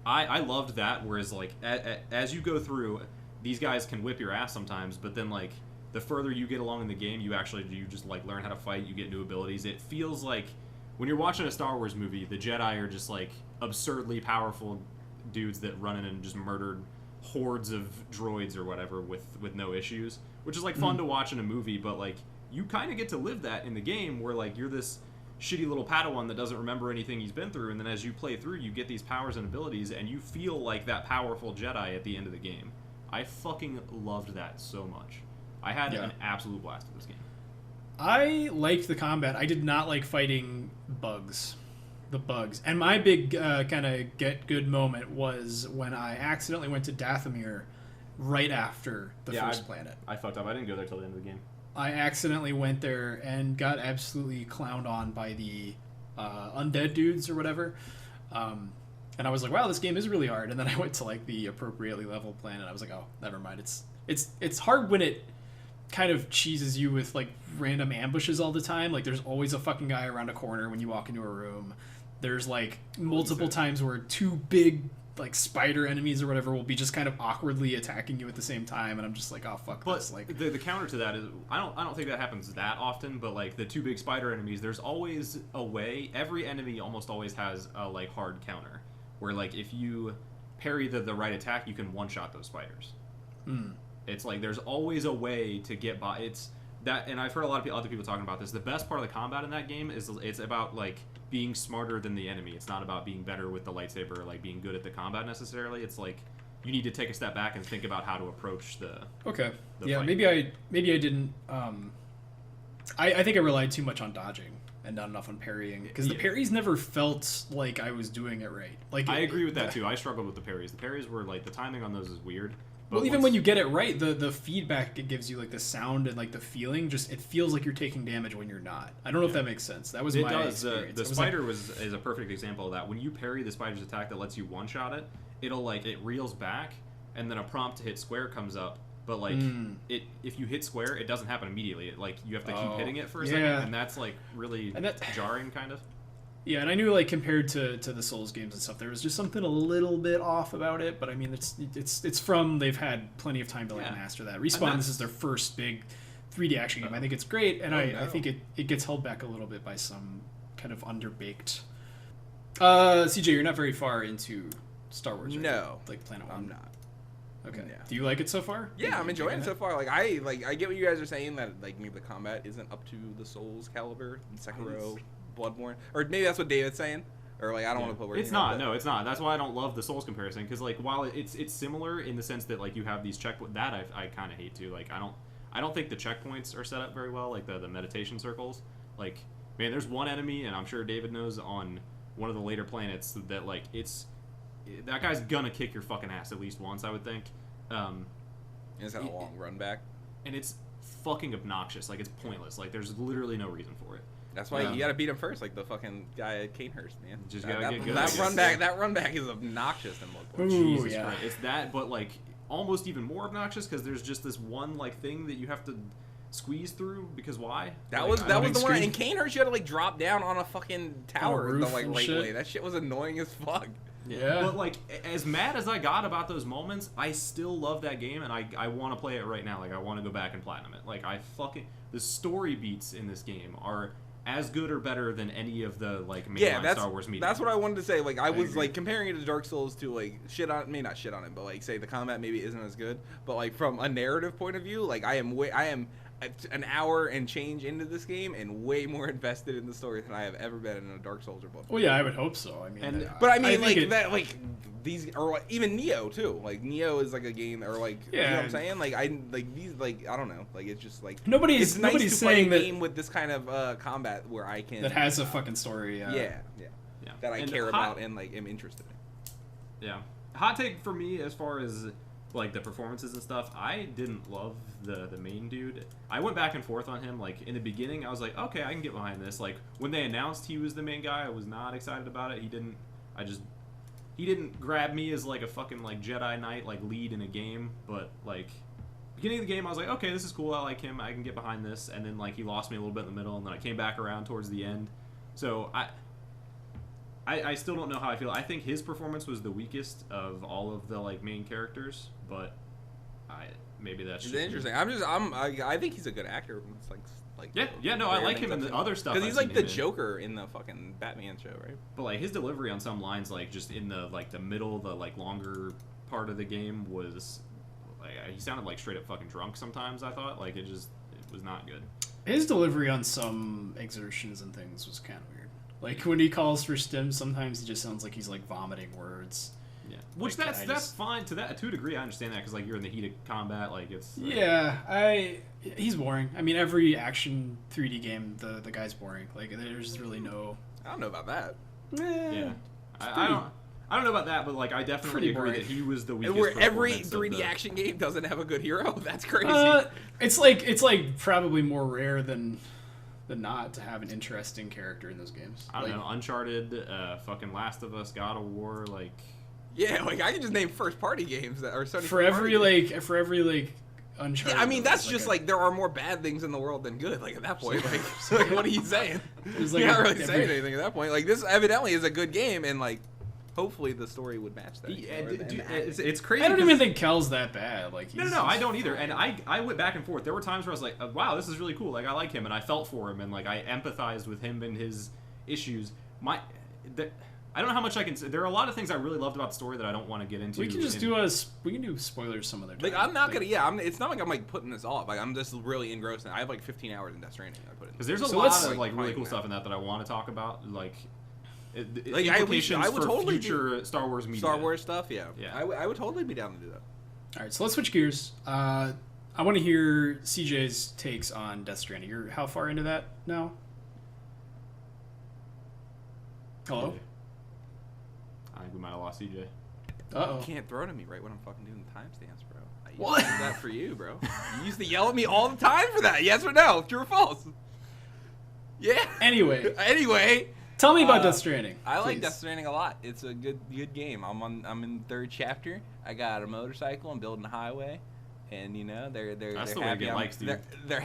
I loved that, whereas like as you go through, these guys can whip your ass sometimes, but then like the further you get along in the game, you just like learn how to fight, you get new abilities. It feels like when you're watching a Star Wars movie, the Jedi are just like absurdly powerful dudes that run in and just murdered hordes of droids or whatever with no issues, which is like fun to watch in a movie, but like you kind of get to live that in the game where like you're this shitty little Padawan that doesn't remember anything he's been through, and then as you play through, you get these powers and abilities, and you feel like that powerful Jedi at the end of the game. I fucking loved that so much. I had an absolute blast with this game. I liked the combat. I did not like fighting the bugs. And my big kind of get good moment was when I accidentally went to Dathomir right after the first planet. I fucked up. I didn't go there till the end of the game. I accidentally went there and got absolutely clowned on by the undead dudes or whatever. And I was like, wow, this game is really hard. And then I went to like the appropriately leveled planet, and I was like, oh, never mind. It's hard when it kind of cheeses you with like random ambushes all the time. Like there's always a fucking guy around a corner when you walk into a room. There's like multiple times where 2 big like spider enemies or whatever will be just kind of awkwardly attacking you at the same time, and I'm just like, oh fuck this. Like the counter to that is I don't think that happens that often, but like the 2 big spider enemies, there's always a way. Every enemy almost always has a like hard counter where like if you parry the right attack, you can one-shot those spiders. It's like there's always a way to get by. It's that, and I've heard a lot of other people talking about this. The best part of the combat in that game is it's about like being smarter than the enemy. It's not about being better with the lightsaber or like being good at the combat necessarily. It's like you need to take a step back and think about how to approach the fight. Maybe I didn't. I think I relied too much on dodging and not enough on parrying, because the parries never felt like I was doing it right. Like I agree with that too. I struggled with the parries. The parries were like the timing on those is weird. But even when you get it right, the feedback it gives you, like the sound and like the feeling, just it feels like you're taking damage when you're not. I don't know if that makes sense. That was my experience. The spider is a perfect example of that. When you parry the spider's attack that lets you one-shot it, it reels back, and then a prompt to hit square comes up. But like if you hit square, it doesn't happen immediately. You have to keep hitting it for a second, and that's like really jarring, kind of. Yeah, and I knew like compared to the Souls games and stuff, there was just something a little bit off about it. But I mean, it's from they've had plenty of time to like master that. Respawn, this is their first big 3D action game. I think it's great, and I think it gets held back a little bit by some kind of underbaked. CJ, you're not very far into Star Wars, right? No, like Planet One. I'm not. Okay. Yeah. Do you like it so far? Yeah, I'm enjoying it so far. I get what you guys are saying, that like maybe the combat isn't up to the Souls caliber in Sekiro, Bloodborne, or maybe that's what David's saying. Or like I don't want to put words. It's not. No, it's not. That's why I don't love the Souls comparison, because like while it's similar in the sense that like you have these checkpoints that I kind of hate too. Like I don't think the checkpoints are set up very well. Like the meditation circles. Like man, there's one enemy, and I'm sure David knows, on one of the later planets that like that guy's gonna kick your fucking ass at least once, I would think. It's got a long run back, and it's fucking obnoxious. Like it's pointless. Like there's literally no reason for it. That's why you gotta beat him first, like the fucking guy at Canehurst, man. Just gotta get good. That run back is obnoxious in Bloodborne. Jesus Christ. It's that, but like almost even more obnoxious, because there's just this one like thing that you have to squeeze through, because why? That was the one in Canehurst. You had to like drop down on a fucking tower the like right way. That shit was annoying as fuck. Yeah. But like as mad as I got about those moments, I still love that game, and I want to play it right now. Like I want to go back and platinum it. Like the story beats in this game are as good or better than any of the like mainline Star Wars media. That's what I wanted to say. Like I was like comparing it to Dark Souls to like not shit on it, but like say the combat maybe isn't as good. But like from a narrative point of view, like I am an hour and change into this game and way more invested in the story than I have ever been in a Dark Souls or Bloodborne. Well, yeah, I would hope so. I mean, but I mean, these, or like, even Neo too. Like Neo is like a game, or like you know what I'm saying. Like I don't know. Like it's just like nobody's saying that game with this kind of combat where I can that has a fucking story. Yeah. That I care about and like am interested in. Yeah, hot take for me as far as like the performances and stuff, I didn't love the main dude. I went back and forth on him. Like in the beginning, I was like, okay, I can get behind this. Like when they announced he was the main guy, I was not excited about it. He didn't grab me as like a fucking like Jedi Knight like lead in a game. But like beginning of the game, I was like, okay, this is cool. I like him. I can get behind this. And then like he lost me a little bit in the middle, and then I came back around towards the end. So I still don't know how I feel. I think his performance was the weakest of all of the like main characters, but maybe that's interesting. I think he's a good actor. It's like no, I like him in the other stuff because he's like the Joker in the fucking Batman show, right? But like his delivery on some lines, like just in the like the middle, the like longer part of the game was like he sounded like straight up fucking drunk sometimes. I thought like it was not good. His delivery on some exertions and things was kind of weird. Like when he calls for stims, sometimes he just sounds like he's like vomiting words. Yeah, which like, that's fine to a degree. I understand that because like you're in the heat of combat, like it's. He's boring. I mean, every action 3D game, the guy's boring. Like there's really no. I don't know about that. I don't know about that, but like I definitely agree that he was the weakest. Where every 3D action game doesn't have a good hero. That's crazy. It's like probably more rare than not to have an interesting character in those games. I don't know, Uncharted, fucking Last of Us, God of War, like. Yeah, like I can just name first-party games that are Sony. For every Uncharted. Yeah, I mean that's just like there are more bad things in the world than good. Like at that point, like, so, like what are you saying? You're not really saying anything at that point. Like this evidently is a good game, and like hopefully the story would match that. Yeah, it's crazy. I don't even think Kel's that bad. Like no, I don't either. And I went back and forth. There were times where I was like, wow, this is really cool. Like I like him, and I felt for him, and like I empathized with him and his issues. I don't know how much I can say. There are a lot of things I really loved about the story that I don't want to get into. We can just we can do spoilers some other time. Like I'm not gonna. Yeah, it's not like I'm like putting this off. Like I'm just really engrossed in it. I have like 15 hours in Death Stranding. I put in because there's a lot of like really cool stuff in that I want to talk about. Like implications for totally future Star Wars media. Star Wars stuff. Yeah. I would totally be down to do that. All right, so let's switch gears. I want to hear CJ's takes on Death Stranding. You're how far into that now? Hello. I think we might have lost CJ. Uh-oh. You can't throw it at me right when I'm fucking doing the timestamps, bro. I used What? to do that for you, bro. You used to yell at me all the time for that. Yes or no? True or false? Yeah. Anyway, tell me about Death Stranding. I like please. Death Stranding a lot. It's a good game. I'm in the 3rd chapter. I got a motorcycle. I'm building a highway, and you know they're That's they're the way to happy. get likes, dude. They're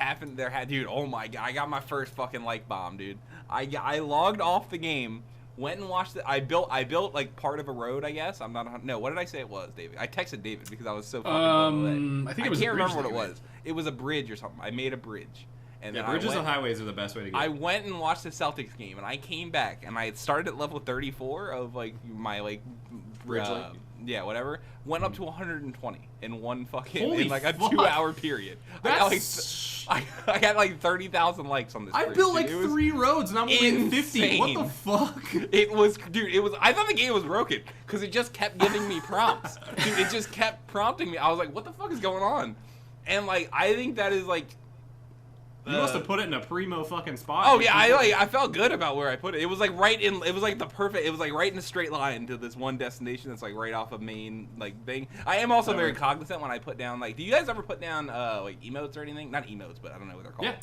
happy. Dude. Oh my god! I got my first fucking like bomb, dude. I logged off the game. Went and watched it. I built like part of a road, I guess. I'm not. No, what did I say it was, David? I texted David because I was so fucking blown away. I think it was. I can't a bridge remember what it that was. It was a bridge or something. I made a bridge. And Yeah, then bridges and highways are the best way to get. I went and watched the Celtics game, and I came back, and I had started at level 34 of like my like Bridge link? yeah, whatever. Went up to 120 in one fucking Holy in like a fuck. 2-hour period. That's... I got like 30,000 likes on this. I bridge, built dude. like It was 3 roads and I'm only at 50. What the insane. fuck? It was, dude. It was. I thought the game was broken because it just kept giving me prompts. Dude, it just kept prompting me. I was like, "What the fuck is going on?" And like, I think that is like. You must have put it in a primo fucking spot. Oh yeah, I felt good about where I put it. It was like right in. It was like the perfect. It was like right in a straight line to this one destination that's like right off of main like thing. I am also very cognizant when I put down like. Do you guys ever put down like emotes or anything? Not emotes, but I don't know what they're called.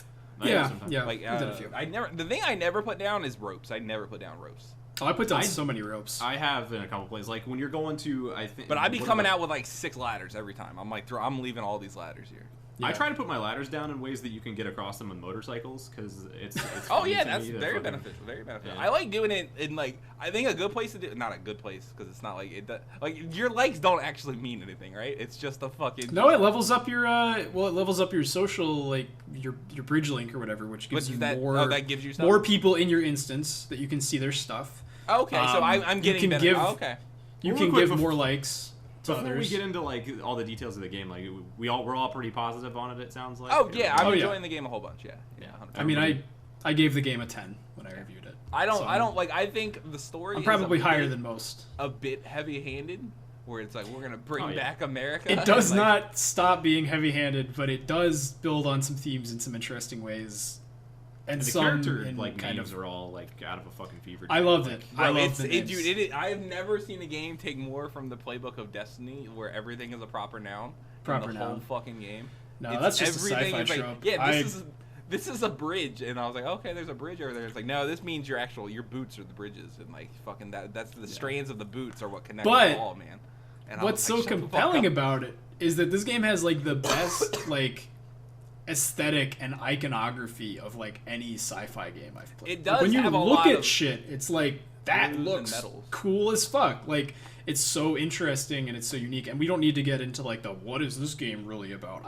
Yeah. Yeah. Like we did a few. I never. The thing I never put down is ropes. I never put down ropes. Oh, I put down so many ropes. I have in a couple places. Like when you're going to, I think. But I'd be coming out with like 6 ladders every time. I'm like, I'm leaving all these ladders here. Yeah. I try to put my ladders down in ways that you can get across them with motorcycles because it's Oh funny yeah, to that's me that very fucking- beneficial. Very beneficial. Yeah. I like doing it in like I think a good place to do. Not a good place because it's not like it. Like your legs don't actually mean anything, right? It's just a fucking. No, it levels up your it levels up your social like your bridge link or whatever, which gives you that, more. Oh, that gives you stuff? more people in your instance that you can see their stuff. Okay, so I'm you getting can better. give- Oh, okay. You Well, can real quick, give more likes to Before others. we get into like all the details of the game, like we're all pretty positive on it. It sounds like. Oh yeah, I'm Oh, yeah. enjoying the game a whole bunch. Yeah. 100%. I mean, I gave the game a 10 when I reviewed it. I don't So, like. I think the story. I'm probably is a higher bit- than most. a bit heavy-handed, where it's like we're gonna bring Oh, yeah. back America. It does and, like, not stop being heavy-handed, but it does build on some themes in some interesting ways. And The some character in like kind names of. are all like out of a fucking fever. I dream. loved Like, it. Bro, I loved it's the it, names. dude. I've never seen a game take more from the playbook of Destiny, where everything is a proper noun. Proper in the whole noun. fucking game. No, It's that's just a everything sci-fi is like, trope. yeah, this is a bridge, and I was like, okay, there's a bridge over there. It's like, no, this means your boots are the bridges, and like fucking that's the strands of the boots are what connect But the wall, man. And I What's was so like, shut the fuck compelling up. about it is that this game has like the best like aesthetic and iconography of like any sci-fi game I've played. It Like, does when you have a look lot at of shit, it's like that blues and looks metals. cool as fuck. Like it's so interesting and it's so unique. And we don't need to get into like the what is this game really about.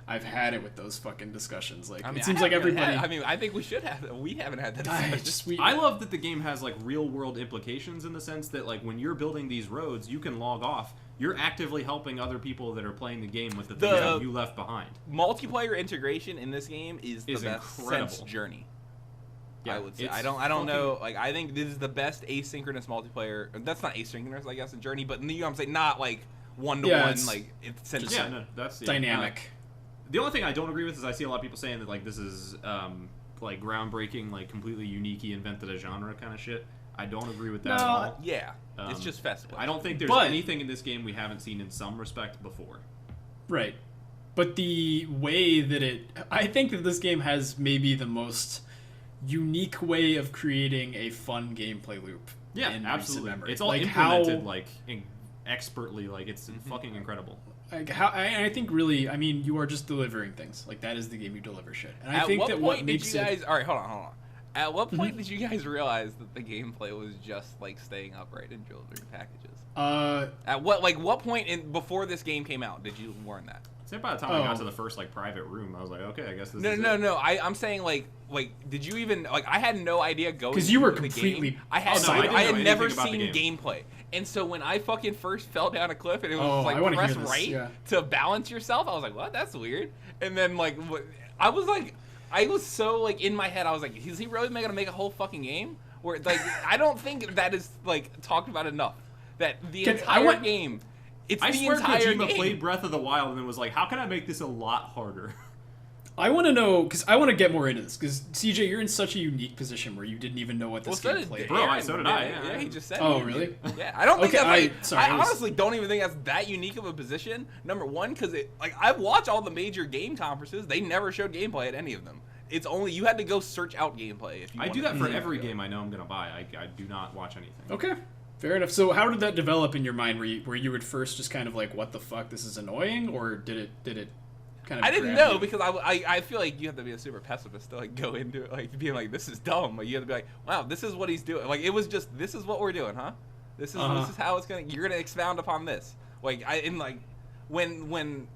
I've had it with those fucking discussions. Like I mean, it seems I like haven't everybody. I mean, I think we should have. We haven't had that I discussion. I love that the game has like real world implications in the sense that like when you're building these roads, you can log off. You're actively helping other people that are playing the game with the things that you left behind. Multiplayer integration in this game is the best incredible. since Journey. Yeah, I would say. it's I don't fucking- know. Like I think this is the best asynchronous multiplayer. That's not asynchronous, I guess, in Journey, but you know what I'm saying, not like one to one. it's Like it's since Yeah, no, that's dynamic. The only thing I don't agree with is I see a lot of people saying that like this is like groundbreaking, like completely unique, he invented a genre kind of shit. I don't agree with that at No, all. Yeah, it's just festival. I don't think there's But- anything in this game we haven't seen in some respect before. Right. But the way that I think that this game has maybe the most unique way of creating a fun gameplay loop. Yeah, in recent absolutely. memory. It's all like implemented how, like expertly. Like it's fucking incredible. like how I think really, I mean, you are just delivering things. Like that is the game you deliver shit. And I At think what that point what did makes you guys? it. All right, hold on. At what point did you guys realize that the gameplay was just like staying upright and delivering packages? At what point before this game came out did you learn that? Say by the time I got to the first like private room, I was like, okay, I guess this is No. it. I'm saying like did you even like I had no idea going 'Cause you were into the completely game. I had Oh, no, I didn't I know had never anything about the seen game. gameplay, and so when I fucking first fell down a cliff and it was Oh, I like wanna press hear this, right yeah. to balance yourself, I was like, what? That's weird. And then like I was so like in my head, I was like, is he really gonna make a whole fucking game? Where like I don't think that is like talked about enough. That the entire game. It's I the swear entire Kojima game. played Breath of the Wild and then was like, how can I make this a lot harder? I want to know, because I want to get more into this, because CJ, you're in such a unique position where you didn't even know what this game played. Bro, so did I. Yeah, he just said. Oh, really? Yeah, I don't think Okay, that's I honestly don't even think that's that unique of a position. Number one, because I've watched all the major game conferences. They never showed gameplay at any of them. It's only you had to go search out gameplay if you. I do that for every game I know I'm gonna buy. I do not watch anything. Okay. Fair enough. So how did that develop in your mind? Where you would first just kind of like, what the fuck, this is annoying, or did it kind of? I didn't know because I feel like you have to be a super pessimist to like go into it like being like, this is dumb. Like you have to be like, wow, this is what he's doing. Like it was just, this is what we're doing, huh? This is how it's you're gonna expound upon this. Like when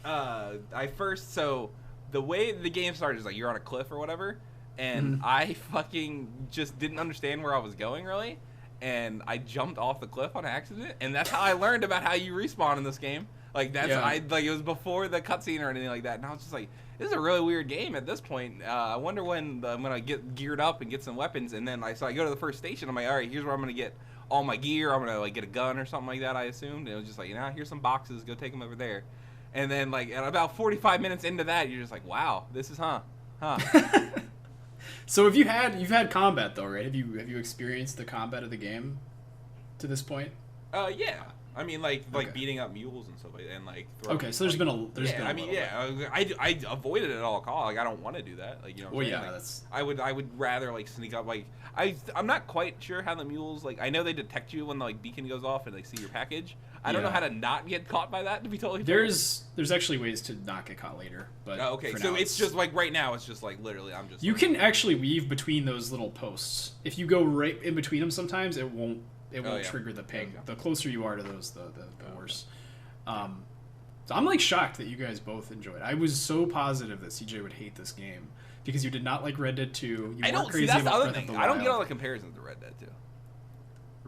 I first, so the way the game started is like you're on a cliff or whatever, and I fucking just didn't understand where I was going really. And I jumped off the cliff on accident, and that's how I learned about how you respawn in this game. Like that's it was before the cutscene or anything like that, and I was just like, this is a really weird game at this point. I wonder when I'm gonna get geared up and get some weapons, and then I go to the first station. I'm like, all right, here's where I'm gonna get all my gear. I'm gonna like get a gun or something like that. I assumed, and it was just like, here's some boxes. Go take them over there. And then like at about 45 minutes into that, you're just like, wow, this is huh. So you've had combat though, right? Have you experienced the combat of the game to this point? Yeah. I mean, like beating up mules and stuff like that, and like. Okay, so there's been a I avoided it at all costs. Like I don't want to do that. Like Well, yeah, like, that's. I would rather like sneak up. Like I'm not quite sure how the mules like. I know they detect you when the like beacon goes off and like see your package. I don't know how to not get caught by that. To be totally fair. There's actually ways to not get caught later, but okay. So it's just like right now. It's just like literally. I'm just. You can actually weave between those little posts. If you go right in between them, sometimes it won't trigger the ping. Okay. The closer you are to those, the worse. So I'm like shocked that you guys both enjoyed it. I was so positive that CJ would hate this game because you did not like Red Dead 2. You weren't crazy that's the about other Breath of thing. the I don't Wild. get all the comparisons to Red Dead 2.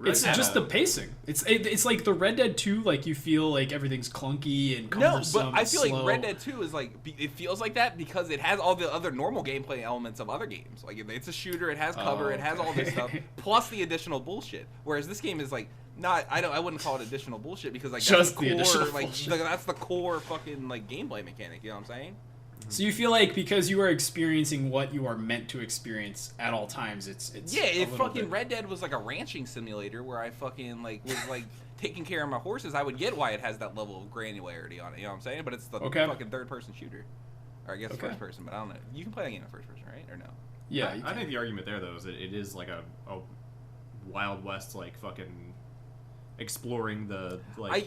It's just the pacing. It's like the Red Dead 2, like you feel like everything's clunky and cumbersome. No, but I feel slow. like Red Dead 2 is like, it feels like that because it has all the other normal gameplay elements of other games. Like it's a shooter, it has cover, it has all this stuff, plus the additional bullshit. Whereas this game is like not. I wouldn't call it additional bullshit because like just that's the core, like bullshit. that's the core fucking like gameplay mechanic. You know what I'm saying? So you feel like because you are experiencing what you are meant to experience at all times, it's if fucking Red Dead was like a ranching simulator where I fucking like was like taking care of my horses, I would get why it has that level of granularity on it. You know what I'm saying? But it's the fucking third person shooter, or I guess first person. But I don't know. You can play that game in first person, right? Or no? Yeah, I think the argument there though is that it is like a Wild West like fucking exploring the like. I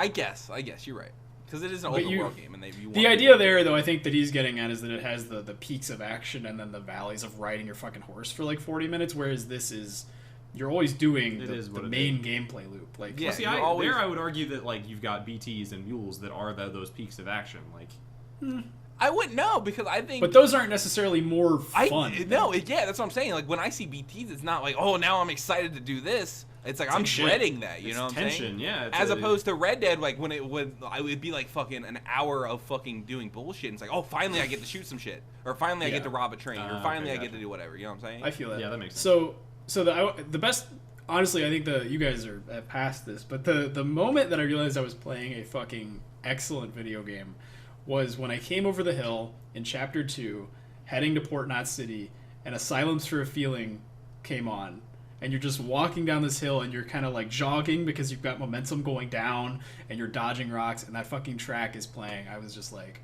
guess you're right. Because it is an open world game, and the idea there, though, I think that he's getting at is that it has the peaks of action and then the valleys of riding your fucking horse for like 40 minutes, whereas this is you're always doing the main gameplay loop. Like, yeah, see, I would argue that like you've got BTs and mules that are those peaks of action. Like, I wouldn't know because I think, but those aren't necessarily more fun. That's what I'm saying. Like when I see BTs, it's not like, oh, now I'm excited to do this. It's like I'm dreading that, you know what I'm saying? Yeah. As opposed to Red Dead, like when I would be like fucking an hour of fucking doing bullshit. And it's like, oh, finally I get to shoot some shit, or finally I get to rob a train, or finally I get to do whatever. You know what I'm saying? I feel that. Yeah, that makes sense. So the best, honestly, I think you guys are past this, but the moment that I realized I was playing a fucking excellent video game was when I came over the hill in Chapter 2, heading to Port Knot City, and A Silence for a Feeling came on. And you're just walking down this hill and you're kind of like jogging because you've got momentum going down and you're dodging rocks and that fucking track is playing. I was just like,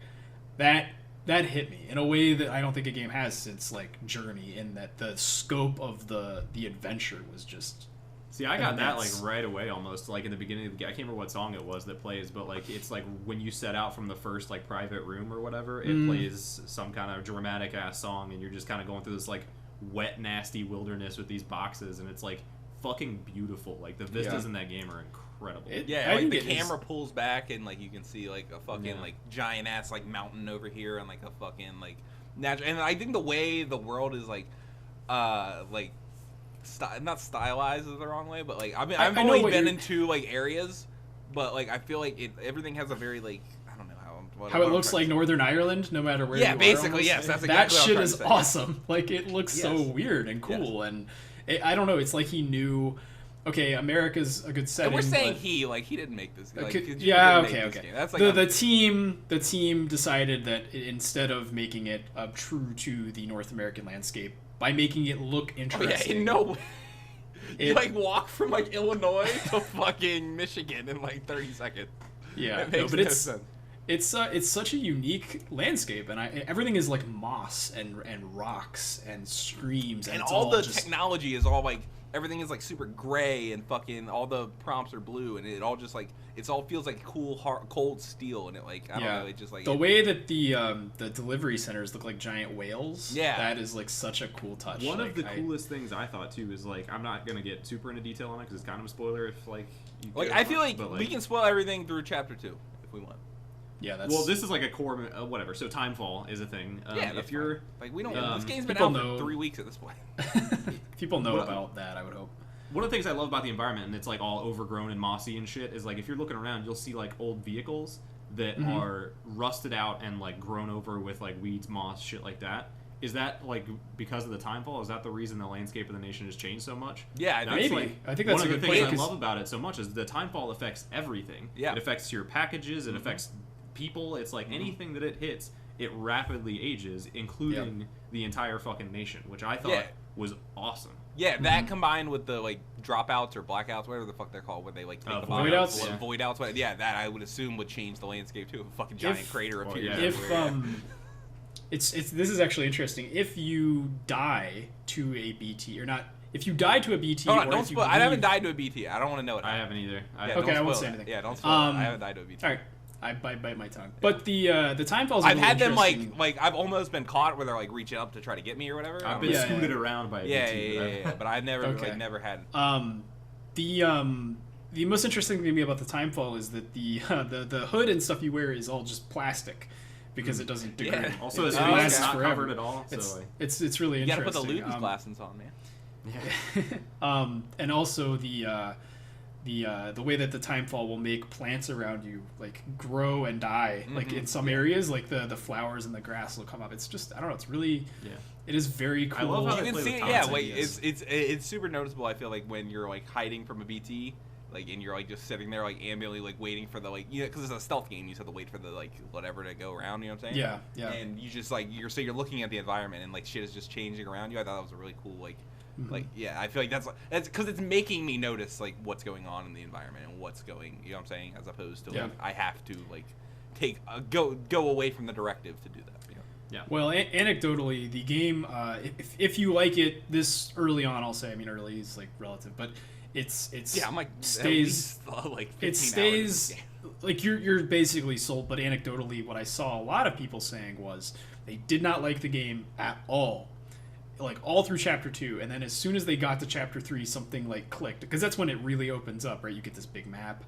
that hit me in a way that I don't think a game has since like Journey, in that the scope of the adventure was just. See, I got that like right away almost, like in the beginning of the game. I can't remember what song it was that plays, but like it's like when you set out from the first like private room or whatever, it plays some kind of dramatic ass song and you're just kind of going through this like wet, nasty wilderness with these boxes, and it's like fucking beautiful. Like the vistas in that game are incredible. Like the camera pulls back and like you can see like a fucking like giant ass like mountain over here and like a fucking like natural. And I think the way the world is like not stylized is the wrong way, but like I've only been into like areas, but like I feel like everything has a very like. How it looks like Northern Ireland, no matter where you are. Yeah, basically, yes. That's exactly that shit what I'm is awesome. Like, it looks so weird and cool. And I don't know, it's like he knew... okay, America's a good setting. And we're saying but, he didn't make this. Like, okay, Kojima yeah, didn't make okay. this game. That's like the team decided that instead of making it true to the North American landscape by making it look interesting. Oh, yeah, no way. You It, walk from Illinois to fucking Michigan in 30 seconds. yeah, It no, makes but no it's sense. it's such a unique landscape, and everything is like moss and rocks and streams, and it's all the just, technology is all everything is super gray, and fucking all the prompts are blue, and it all just it all feels like cool cold steel, and it I don't know, it just the way that the delivery centers look like giant whales. Yeah, that is such a cool touch. One of the coolest things I thought too is I'm not gonna get super into detail on it because it's kind of a spoiler if you I feel we can spoil everything through chapter 2 if we want. Yeah, that's... Well, this is a core, whatever. So Timefall is a thing. Yeah, if you're we don't. This game's been people out know, for 3 weeks at this point. People know about that, I would hope. One of the things I love about the environment, and it's all overgrown and mossy and shit, is if you're looking around, you'll see old vehicles that are rusted out and grown over with weeds, moss, shit like that. Is that because of the Timefall? Is that the reason the landscape of the nation has changed so much? Yeah, maybe. I think that's one a of the good things point. I love about it so much is the Timefall affects everything. Yeah, it affects your packages. It affects people. It's anything that it hits, it rapidly ages, including the entire fucking nation, which I thought was awesome. Yeah, that combined with the dropouts or blackouts, whatever the fuck they're called, where they take the void outs. Void outs. Yeah, that I would assume would change the landscape too. A fucking giant crater appears. This is actually interesting. If you die to a BT or not, if you die to a BT, don't spoil. I haven't died to a BT. I don't want to know it. I haven't either. Okay, I won't say anything. Yeah, don't spoil. I haven't died to a BT. All right. I bite my tongue. But the Timefall's I've had them I've almost been caught where they're reaching up to try to get me or whatever. I've been scooted around by a BT. Yeah, but I've never never had. The most interesting thing to me about the Timefall is that the hood and stuff you wear is all just plastic because it doesn't degrade. Yeah. Also, it lasts not forever. Covered at all. It's really interesting. You gotta put the Luden's glasses on, man. Yeah. And also the way that the Timefall will make plants around you grow and die. In some areas, the flowers and the grass will come up. It's just, I don't know. It's really, it is very cool. I love how you they can play see with it. It's super noticeable. I feel when you're hiding from a BT. And you're just sitting there ambulantly waiting for the because it's a stealth game, you just have to wait for the whatever to go around, you know what I'm saying? Yeah. And you just you're looking at the environment and shit is just changing around you. I thought that was a really cool I feel that's because it's making me notice what's going on in the environment and what's going, you know what I'm saying, as opposed to I have to take go away from the directive to do that. You know? Yeah. Well, anecdotally, the game, if you like it this early on, I'll say, I mean early is relative, but it's I'm stays at least, 15 it stays you're basically sold. But anecdotally, what I saw a lot of people saying was they did not like the game at all, all through chapter 2, and then as soon as they got to chapter 3, something clicked, because that's when it really opens up, right? You get this big map.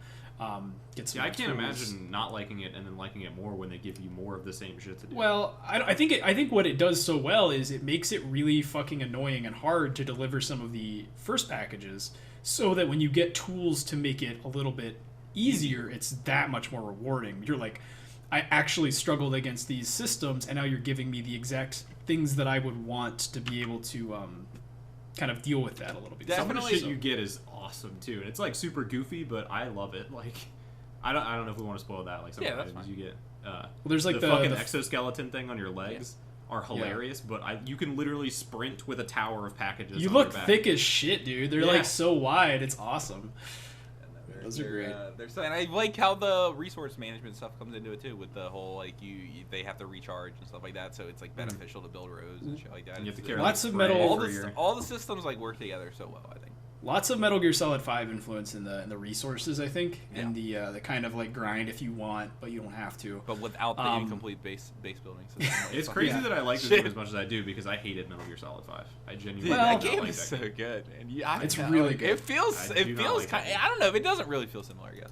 Get some I can't tools. imagine not liking it and then liking it more when they give you more of the same shit to do. Well, I think what it does so well is it makes it really fucking annoying and hard to deliver some of the first packages, so that when you get tools to make it a little bit easier, it's that much more rewarding. You're I actually struggled against these systems, and now you're giving me the exact things that I would want to be able to kind of deal with that a little bit. Some of the shit you get is awesome too, and it's super goofy, but I love it. I don't know if we want to spoil that. Some of the items you get. Well, there's the fucking exoskeleton thing on your legs. Are hilarious, but you can literally sprint with a tower of packages. You on look your back. thick as shit, dude. They're so wide. It's awesome. Those are great. And I like how the resource management stuff comes into it too, with the whole they have to recharge and stuff like that. So it's beneficial to build roads and shit like that. And you have to carry lots of metal. All the systems work together so well, I think. Lots of Metal Gear Solid 5 influence in the resources, I think, and the kind of grind if you want, but you don't have to. But without the incomplete base building system. It's crazy that I like this game as much as I do because I hated Metal Gear Solid 5. I genuinely that game is so good, man. It's really good. It feels kind. I don't know. It doesn't really feel similar, I guess.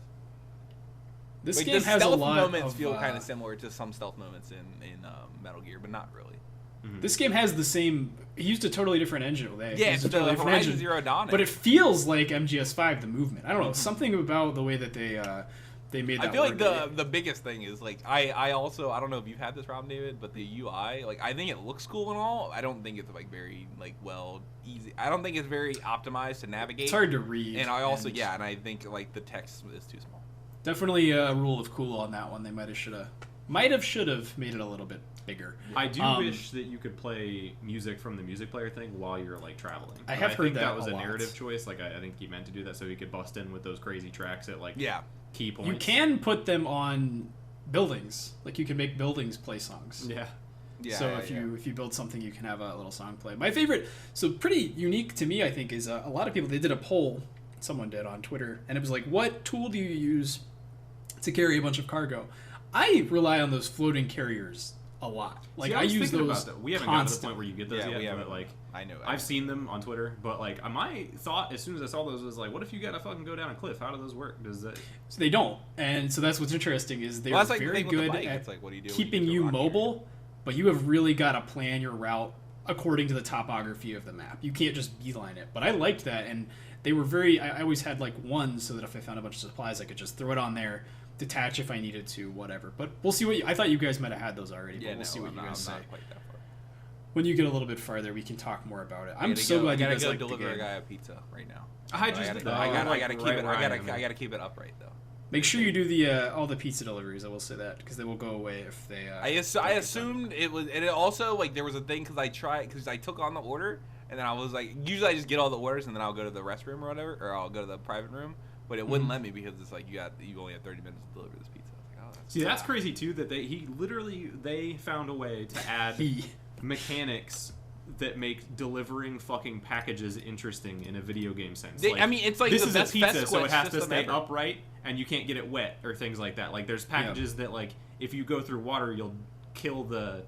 This game has a lot of moments feel kind of similar to some stealth moments in Metal Gear, but not really. Mm-hmm. This game has the same. He used a totally different engine. It's a totally different engine, Zero Dawn, but it feels like MGS5. The movement. I don't know. Something about the way that they they made that I feel like word the biggest thing is like I also I don't know if you've had this problem, David, but the UI, like I think it looks cool and all. I don't think it's like very like easy. I don't think it's very optimized to navigate. It's hard to read. And I also and I think like the text is too small. Definitely a rule of cool on that one. They might have should have made it a little bit bigger. I do wish that you could play music from the music player thing while you're like traveling. I have heard that was a a lot. narrative choice. Like I think he meant to do that so he could bust in with those crazy tracks at like key points. You can put them on buildings. Like you can make buildings play songs. Yeah. Yeah. So if you build something, you can have a little song play. My favorite, so pretty unique to me, I think, is a lot of people. They did a poll, someone did on Twitter, and it was like, what tool do you use to carry a bunch of cargo? I rely on those floating carriers a lot. Like I use those. We haven't gotten to the point where you get those yet, but like I know. I've seen them on Twitter, but like my thought as soon as I saw those was like, what if you gotta fucking go down a cliff? How do those work? Does that? So they don't, and so that's what's interesting is they're like very good at like, what do you do keeping you mobile, but you have really got to plan your route according to the topography of the map. You can't just beeline it. But I liked that, and they were very. I always had like one so that if I found a bunch of supplies, I could just throw it on there. Detach if I needed to, whatever. But we'll see what I thought you guys might have had those already. But we'll see what you guys say. Not quite that far. When you get a little bit farther, we can talk more about it. I'm so glad you guys like the game. I gotta go deliver a guy a pizza right now. I just did that. I gotta keep it upright though. Make sure you do the all the pizza deliveries. I will say that because they will go away if they. I assumed it was, and it also like there was a thing because I took on the order and then I was like, usually I just get all the orders and then I'll go to the restroom or whatever, or I'll go to the private room. But it wouldn't let me because it's like you only have 30 minutes to deliver this pizza. I was like, See, that's crazy too. That they found a way to add mechanics that make delivering fucking packages interesting in a video game sense. I mean, it's like this the is best a pizza, so it has to stay ever. upright and you can't get it wet or things like that. Like there's packages that like if you go through water, you'll kill the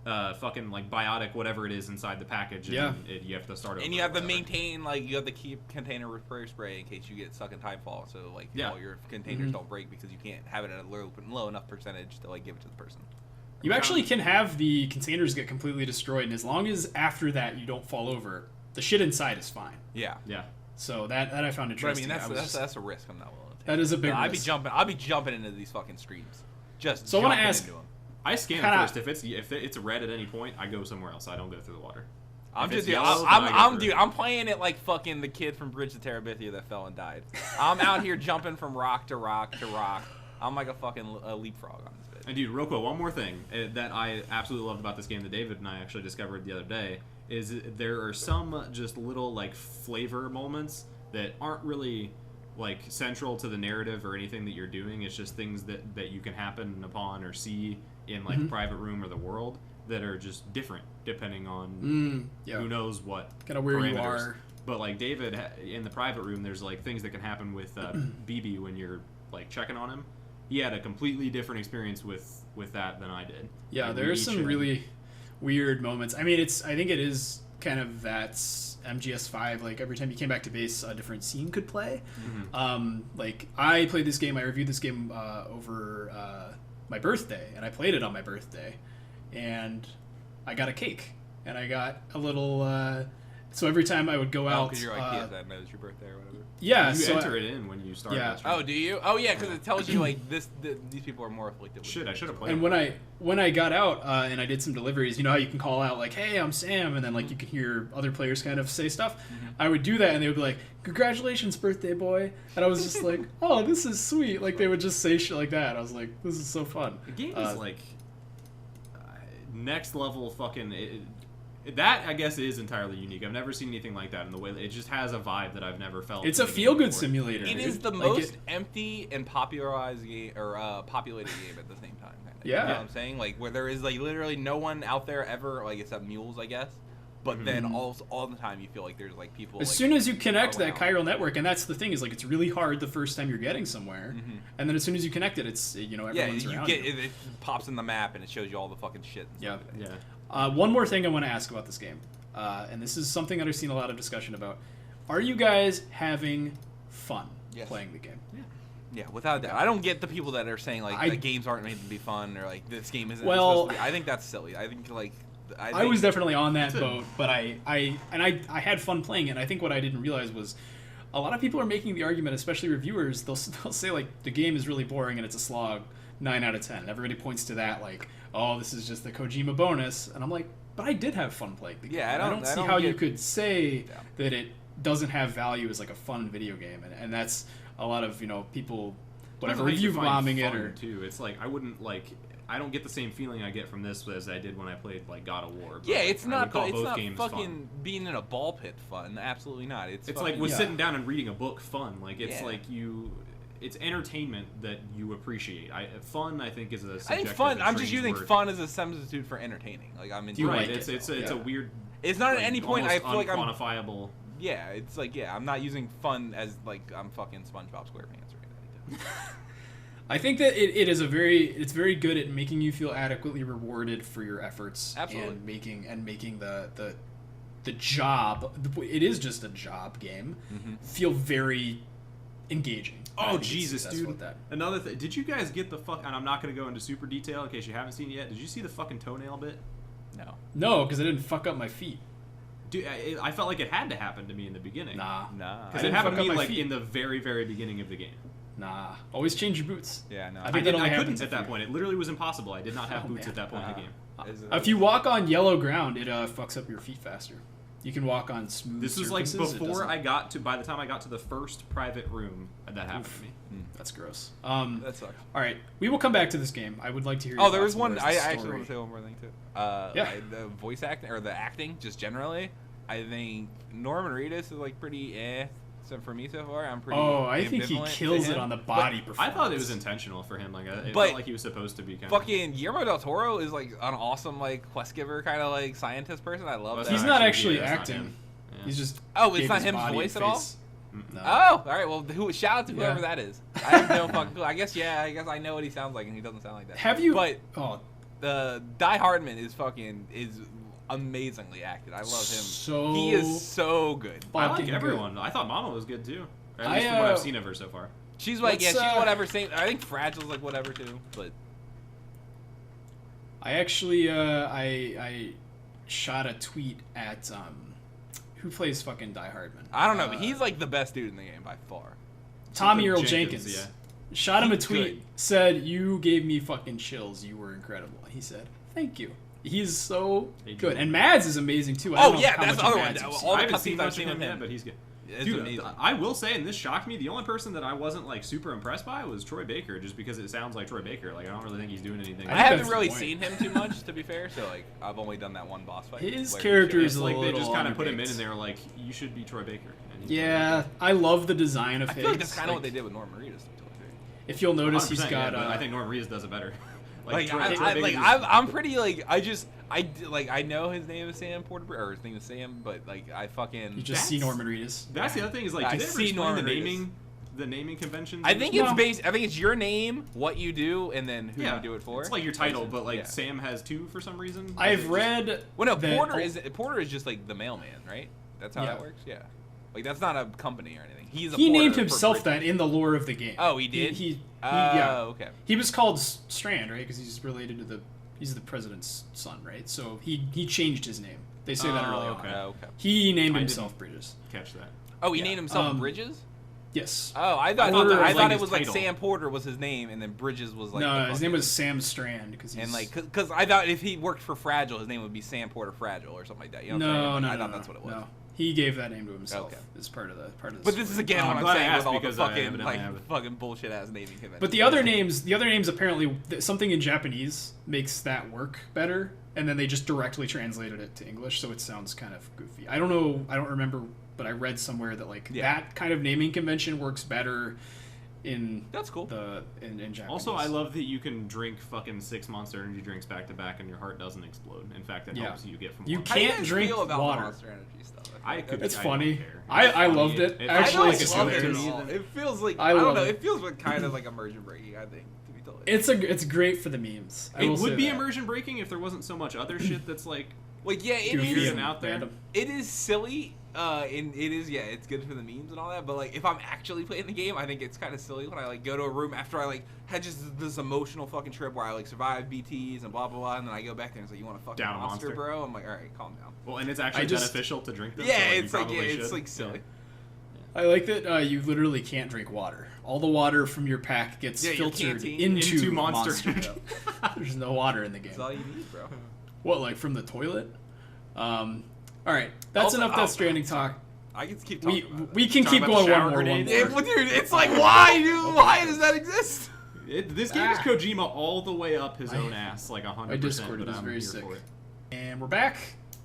fucking like biotic whatever it is inside the package. And you have to start over. And you have to maintain you have to keep container with spray in case you get stuck in timefall. So like all your containers don't break because you can't have it at a low enough percentage to like give it to the person. You actually can have the containers get completely destroyed, and as long as after that you don't fall over, the shit inside is fine. Yeah. So that I found interesting. But I mean, that's a risk I'm not willing to take. That is a big risk. I'll be jumping into these fucking streams. So I want to ask. I scan it first. If it's red at any point, I go somewhere else. I don't go through the water. I'm playing it like fucking the kid from Bridge to Terabithia that fell and died. I'm out here jumping from rock to rock to rock. I'm like a fucking leapfrog on this bitch. And dude, real quick, one more thing that I absolutely loved about this game that David and I actually discovered the other day is there are some just little like flavor moments that aren't really like central to the narrative or anything that you're doing. It's just things that you can happen upon or see in like the private room or the world that are just different depending on who knows what kind of where parameters. You are. But like David in the private room, there's like things that can happen with BB when you're like checking on him. He had a completely different experience with that than I did. Yeah, like, there are some really weird moments. I mean, I think it is kind of that's MGS5. Like every time you came back to base, a different scene could play. Like I played this game. I reviewed this game over my birthday, and I played it on my birthday, and I got a cake, and I got a little. So every time I would go out, because you're like that knows your birthday or whatever. Yeah, you enter it in when you start. Yeah. Oh, do you? Oh, yeah, because it tells you like these people are more afflicted. I should have played. And when I got out and I did some deliveries, you know how you can call out like, "Hey, I'm Sam," and then like you can hear other players kind of say stuff. I would do that, and they would be like, "Congratulations, birthday boy," and I was just like, "Oh, this is sweet." Like they would just say shit like that. I was like, "This is so fun." The game is like next level fucking. That, I guess, is entirely unique. I've never seen anything like that in the way it just has a vibe that I've never felt. It's a feel-good simulator. It is the most empty and popularized game, or populated game at the same time. Kind of. Yeah. You know what I'm saying? Like, where there is, like, literally no one out there ever, like, except mules, I guess. But then all the time you feel like there's, like, people... As soon as you connect that chiral network, and that's the thing, is, like, it's really hard the first time you're getting somewhere. And then as soon as you connect it, it's, you know, everyone's around you. It pops in the map, and it shows you all the fucking shit. Yeah. One more thing I want to ask about this game, and this is something that I've seen a lot of discussion about. Are you guys having fun playing the game? Yeah, without a doubt. I don't get the people that are saying like the games aren't made to be fun or like this game isn't supposed to be. I think that's silly. I think like I was definitely on that boat, but I had fun playing it. And I think what I didn't realize was a lot of people are making the argument, especially reviewers. They'll say like the game is really boring and it's a slog. 9 out of 10. Everybody points to that like, oh, this is just the Kojima bonus, and I'm like, but I did have fun playing the game. Yeah, I don't see how you could say that it doesn't have value as like a fun video game, and that's a lot of people, whatever, review bombing it or too. It's like I don't get the same feeling I get from this as I did when I played like God of War. Yeah, like, it's not fucking fun. being in a ball pit fun. Absolutely not. It's like sitting down and reading a book fun. Like it's like it's entertainment that you appreciate. Fun, I think, is a subjective. I think fun. I'm just using word. fun as a substitute for entertaining. Like I'm into right. It's a weird. It's not at any point I feel like I'm quantifiable. Yeah, it's like I'm not using fun as like I'm fucking SpongeBob SquarePants or anything. I think that it's very good at making you feel adequately rewarded for your efforts. Absolutely. and making the job, it is just a job game, feel very engaging. Oh Jesus, dude! Another thing. Did you guys get the fuck? And I'm not going to go into super detail in case you haven't seen it yet. Did you see the fucking toenail bit? No, because I didn't fuck up my feet. Dude, I felt like it had to happen to me in the beginning. Nah. Because it happened to me like in the very, very beginning of the game. Nah. Always change your boots. Yeah, no. I couldn't at that point. It literally was impossible. I did not have boots at that point in the game. If you walk on yellow ground, it fucks up your feet faster. You can walk on smooth This was like before by the time I got to the first private room, that happened to me. That's gross. That sucks. All right, we will come back to this game. I would like to hear. Oh, there was one. I actually want to say one more thing too. The voice acting or the acting, just generally, I think Norman Reedus is like pretty So for me so far, I'm pretty. Oh, I think he kills it on the body performance. I thought it was intentional for him. Like it felt like he was supposed to be. Fucking Guillermo del Toro is like an awesome like quest giver kind of like scientist person. I love that. He's not actually acting. Yeah. He's just. Oh, it's not him voice at all. No. Oh, all right. Well, shout out to whoever that is. I have no fucking clue. I guess I know what he sounds like, and he doesn't sound like that. Have you? But the Die Hardman is amazingly acted. I love him. He is so good. I like everyone. I thought Mama was good too. At least from what I've seen of her so far. She's like she's whatever. Same. I think Fragile's like whatever too. But I actually I shot a tweet at who plays fucking Die Hardman. I don't know, but he's like the best dude in the game by far. Tommy Earl Jenkins. Yeah. Shot him a tweet. Said, "You gave me fucking chills. You were incredible." He said, "Thank you." He's so good, and Mads is amazing too. That's the other one. All the cutscenes I've seen of him, but he's good. Dude, amazing. I will say, and this shocked me, the only person that I wasn't like super impressed by was Troy Baker, just because it sounds like Troy Baker. Like I don't really think he's doing anything. I haven't really seen him too much, to be fair. So like I've only done that one boss fight. His character is like they just kind of put him in, and they were like, "You should be Troy Baker." Yeah, I love the design of his. I feel like that's kind of what they did with Norman Reedus. If you'll notice, he's got. I think Norman Reedus does it better. I'm pretty like I know his name is Sam Porter or his name is Sam, but like I fucking you just see Norman Reedus. That's the other thing is like I see Norman the naming conventions. I think it's based. I think it's your name, what you do, and then who you do it for. It's like your title, but like Sam has two for some reason. I've read. Well, no, Porter is just like the mailman, right? That's how that works. Yeah. Like that's not a company or anything. He named himself that in the lore of the game. Oh, he did. Okay. He was called Strand, right? Because he's related to he's the president's son, right? So he changed his name. They say that early on. Okay. He named himself Bridges. Catch that. Oh, he named himself Bridges. Yes. Oh, I thought it was like Sam Porter was his name, and then Bridges was like. No, his name was Sam Strand because I thought if he worked for Fragile, his name would be Sam Porter Fragile or something like that. You know no, I thought that's what it was. No. He gave that name to himself as part of the But story. this is again what I'm saying with all the fucking bullshit ass naming conventions. But the other names apparently something in Japanese makes that work better, and then they just directly translated it to English, so it sounds kind of goofy. I don't know. I don't remember, but I read somewhere that that kind of naming convention works better in that's cool. In Japanese. Also, I love that you can drink fucking 6 Monster Energy drinks back to back, and your heart doesn't explode. In fact, that helps you get from. You water. can't drink feel about water. The Monster Energy stuff? It's funny. I loved it. Actually, it's hilarious. It feels like I don't know. It feels like kind of like immersion breaking. I think to be totally. It's great for the memes. It would be immersion breaking if there wasn't so much other shit that's like. Like it is out there. Random. It is silly. And it is it's good for the memes and all that. But like if I'm actually playing the game, I think it's kind of silly when I like go to a room after I like had just this emotional fucking trip where I like survived BTs and blah blah blah, and then I go back there and it's like, you want a fucking monster, bro? I'm like, all right, calm down. Well, and it's actually beneficial to drink them. Yeah, so it's like silly. I like that you literally can't drink water. All the water from your pack gets filtered into Monster. There's no water in the game. That's all you need, bro. What, like from the toilet? All right, that's enough Death Stranding talk. I can keep talking about it. We can keep going one more. Dude, it's like, why, dude? Why does that exist? This game is Kojima all the way up his own ass, like 100%. My Discord but is I'm very here sick. for it. And we're back.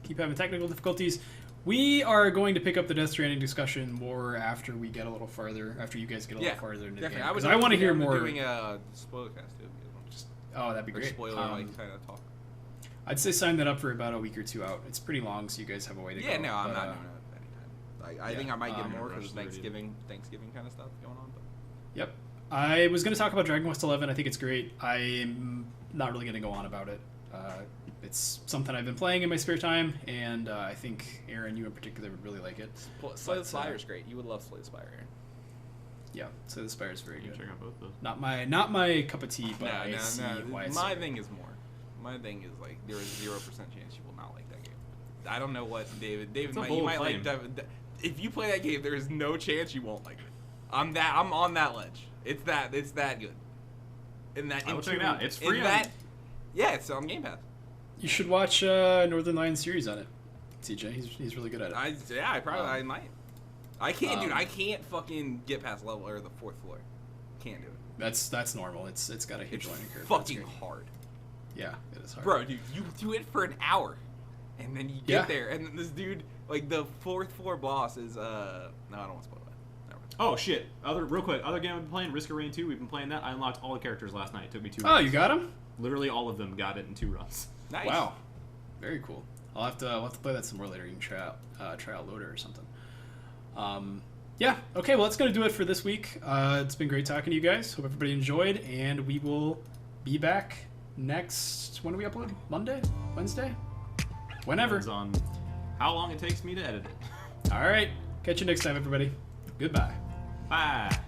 Keep having technical difficulties. We are going to pick up the Death Stranding discussion more after we get a little farther, after you guys get a little farther into the game. Because I want to hear more. Doing a spoiler cast too. Oh, that'd be great. Spoiler like kind of talk. I'd say sign that up for about a week or two out. It's pretty long, so you guys have a way to go. Yeah, no, I'm not doing it anytime. I think I might get more because Thanksgiving kind of stuff going on. But. Yep. I was going to talk about Dragon Quest XI. I think it's great. I'm not really going to go on about it. It's something I've been playing in my spare time, and I think Aaron, you in particular, would really like it. Slay the Spire is great. You would love Slay the Spire, Aaron. Yeah, Slay the Spire is very good. Check out both those. Not my cup of tea, but I see why it's my thing is more. My thing is like there is 0% chance you will not like that game. I don't know what David you might like. If you play that game, there is no chance you won't like it. I'm on that ledge. It's that good. I will check it out. It's free. Yeah, it's on Game Pass. You should watch Northern Lions series on it. CJ, he's really good at it. I might. I can't, dude. I can't fucking get past level or the 4th floor. Can't do it. That's normal. It's got a huge learning curve. Fucking hard. Yeah, it is hard. Bro, dude, you do it for an hour, and then you get there, and then this dude, like the 4th floor boss is no, I don't want to spoil that. Oh shit! Real quick, other game I've been playing, Risk of Rain 2. We've been playing that. I unlocked all the characters last night. It took me 2 runs. Oh, you got them? Literally all of them got it in 2 runs. Nice. Wow, very cool. I'll have to play that some more later. You can try out Loader or something. Yeah. Okay. Well, that's gonna do it for this week. It's been great talking to you guys. Hope everybody enjoyed, and we will be back next. When do we upload? Monday? Wednesday? Whenever. Depends on how long it takes me to edit it. All right. Catch you next time, everybody. Goodbye. Bye.